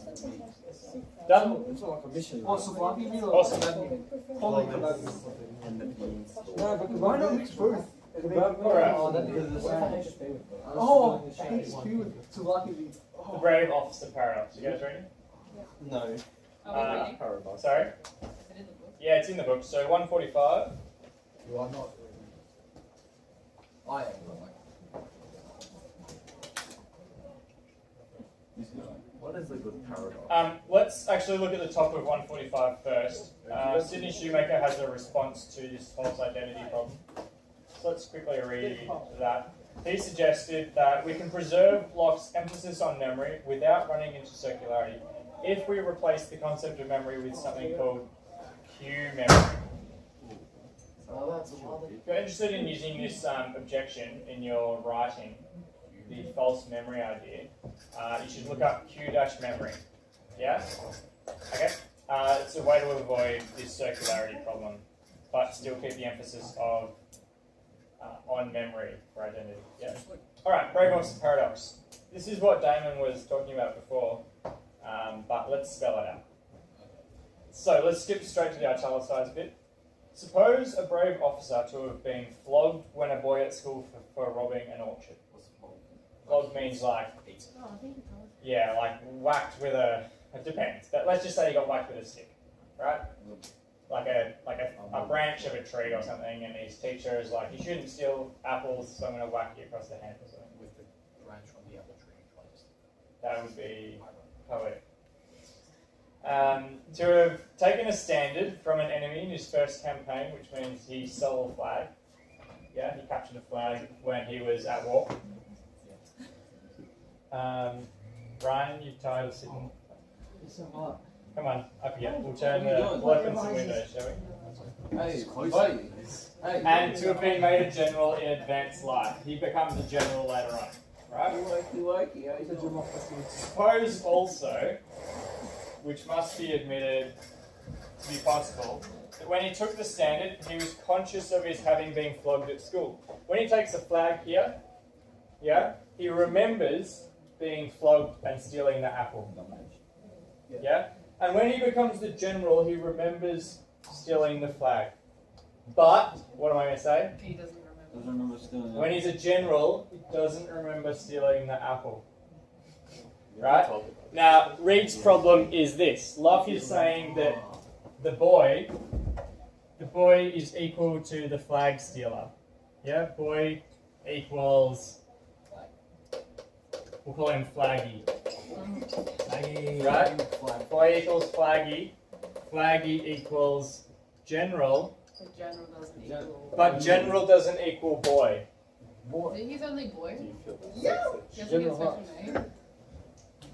Done. It's not like a mission. Oh, Slovakian meal or Awesome. kebab meal? Holy kebab meal. And the beans. No, but Why kebab not meal. mix both? Kebab meal. Alright. Oh, that's because of the sandwich. Oh, HQ with Slovakian meat. The Oh. brave officer paradox. You guys ready? No. Are we reading? Paradox. Sorry? Is it in the book? Yeah, it's in the book. So 145. you are not. I am. What is a good paradox? Let's actually look at the top of 145 first. Sydney Shoemaker has a response to this false identity problem. So let's quickly read that. He suggested that we can preserve Locke's emphasis on memory without running into circularity if we replace the concept of memory with something called cue memory. If you're interested in using this objection in your writing, the false memory idea, you should look up Q-memory. Yeah? Okay? It's a way to avoid this circularity problem, but still keep the emphasis of on memory for identity. Yeah? Alright, brave officer paradox. This is what Damon was talking about before, but let's spell it out. So let's skip straight to the italicized bit. Suppose a brave officer to have been flogged when a boy at school for robbing an orchard. Flog means like, yeah, like whacked with it depends, but let's just say he got whacked with a stick, right? Like a branch of a tree or something, and his teacher is like, you shouldn't steal apples, so I'm going to whack you across the head or something. With the branch from the apple tree. That would be poetic. To have taken a standard from an enemy in his first campaign, which means he stole a flag. Yeah, he captured a flag when he was at war. Ryan, you tired of sitting? Come on, up here. We'll turn we'll open some windows, shall we? Hey, hey. And to have been made a general in advanced life. He becomes a general later on, right? Suppose also, which must be admitted to be possible, that when he took the standard, he was conscious of his having been flogged at school. When he takes a flag here, yeah, he remembers being flogged and stealing the apple. Yeah? And when he becomes the general, he remembers stealing the flag. But, what am I going to say? He doesn't remember. Doesn't remember stealing. When he's a general, he doesn't remember stealing the apple. Right? Now, Reed's problem is this. Locke is saying that the boy is equal to the flag stealer. Yeah? Boy equals, we'll call him Flaggy. Right? Boy equals Flaggy. Flaggy equals general. But general doesn't equal. But general doesn't equal boy. He's only boy. Yeah. He doesn't get a special name.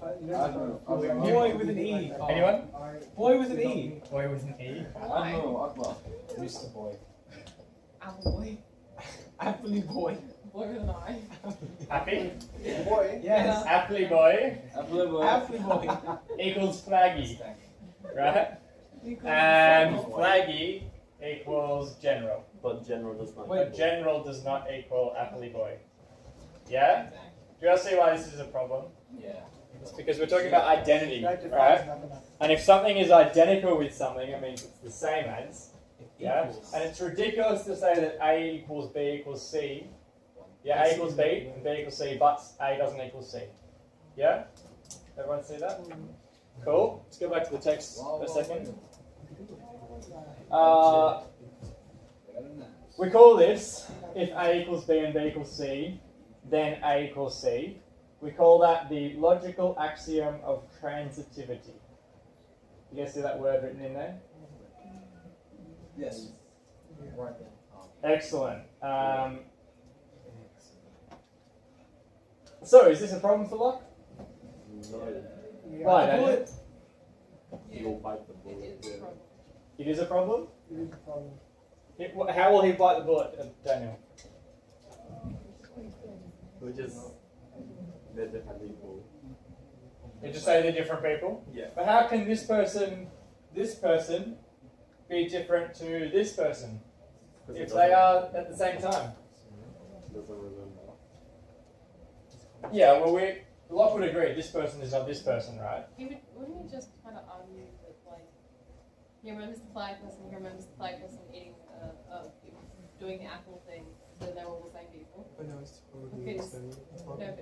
Boy with an E. Anyone? Boy with an E. Boy with an E. Why? Mr. Boy. Apple boy. Appley boy. Boy with an I. Happy? Boy. Yes. Appley boy Appley boy. equals Flaggy. Right? And Flaggy equals general. But general does not. But general does not equal Appley boy. Yeah? Do you all see why this is a problem? Yeah. It's because we're talking about identity, right? And if something is identical with something, it means it's the same as. Yeah? And it's ridiculous to say that A equals B equals C. Yeah, A equals B and B equals C, but A doesn't equal C. Yeah? Everyone see that? Cool. Let's go back to the text for a second. We call this, if A equals B and B equals C, then A equals C. We call that the logical axiom of transitivity. You guys see that word written in there? Yes. Right. Excellent. So, is this a problem for Locke? No. Why, Daniel? You'll bite the bullet. It is a problem. It is a problem? It is a problem. How will he bite the bullet, Daniel? We'll just they're different people. You just say they're different people? Yeah. But how can this person be different to this person if they are at the same time? Doesn't remember. Yeah, well, Locke would agree this person is not this person, right? Wouldn't he just kind of argue that, like, he remembers the flag person, he remembers the flag person eating, doing the apple thing, then they're all the same people? Oh, no, it's probably Because, external. no,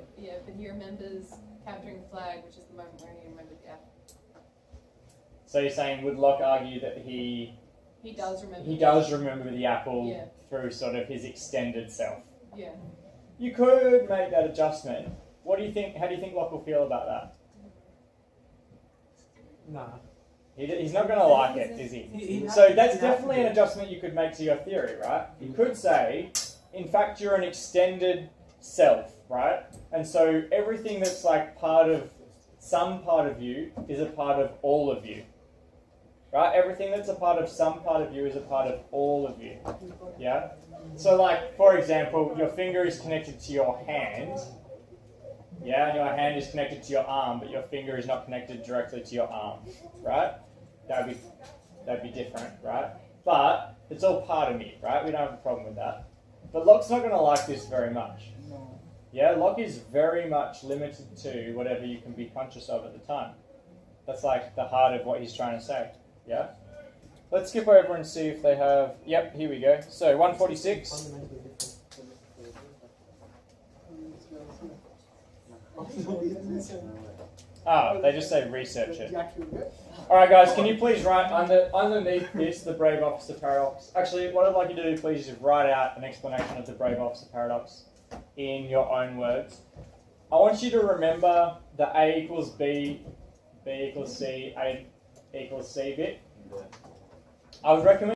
but he remembers capturing the flag, which is the moment when he remembered the apple. So you're saying, would Locke argue that he does remember the apple Yeah. through sort of his extended self? Yeah. You could make that adjustment. What do you think? How do you think Locke will feel about that? Nah. He's not going to like it, is he? He So that's definitely an adjustment you could make to your theory, right? You could say, in fact, you're an extended self, right? And so everything that's like part of some part of you is a part of all of you, right? Everything that's a part of some part of you is a part of all of you, yeah? So like, for example, your finger is connected to your hand, yeah? And your hand is connected to your arm, but your finger is not connected directly to your arm, right? That'd be different, right? But it's all part of me, right? We don't have a problem with that. But Locke's not going to like this very much. Yeah, Locke is very much limited to whatever you can be conscious of at the time. That's like the heart of what he's trying to say. Yeah? Let's skip over and see if they have... Yep, here we go. So, 146. Ah, they just say research it. Alright guys, can you please write underneath this, the brave officer paradox. Actually, what I'd like you to do, please, is write out an explanation of the brave officer paradox in your own words. I want you to remember the A equals B, B equals C, A equals C bit. I would recommend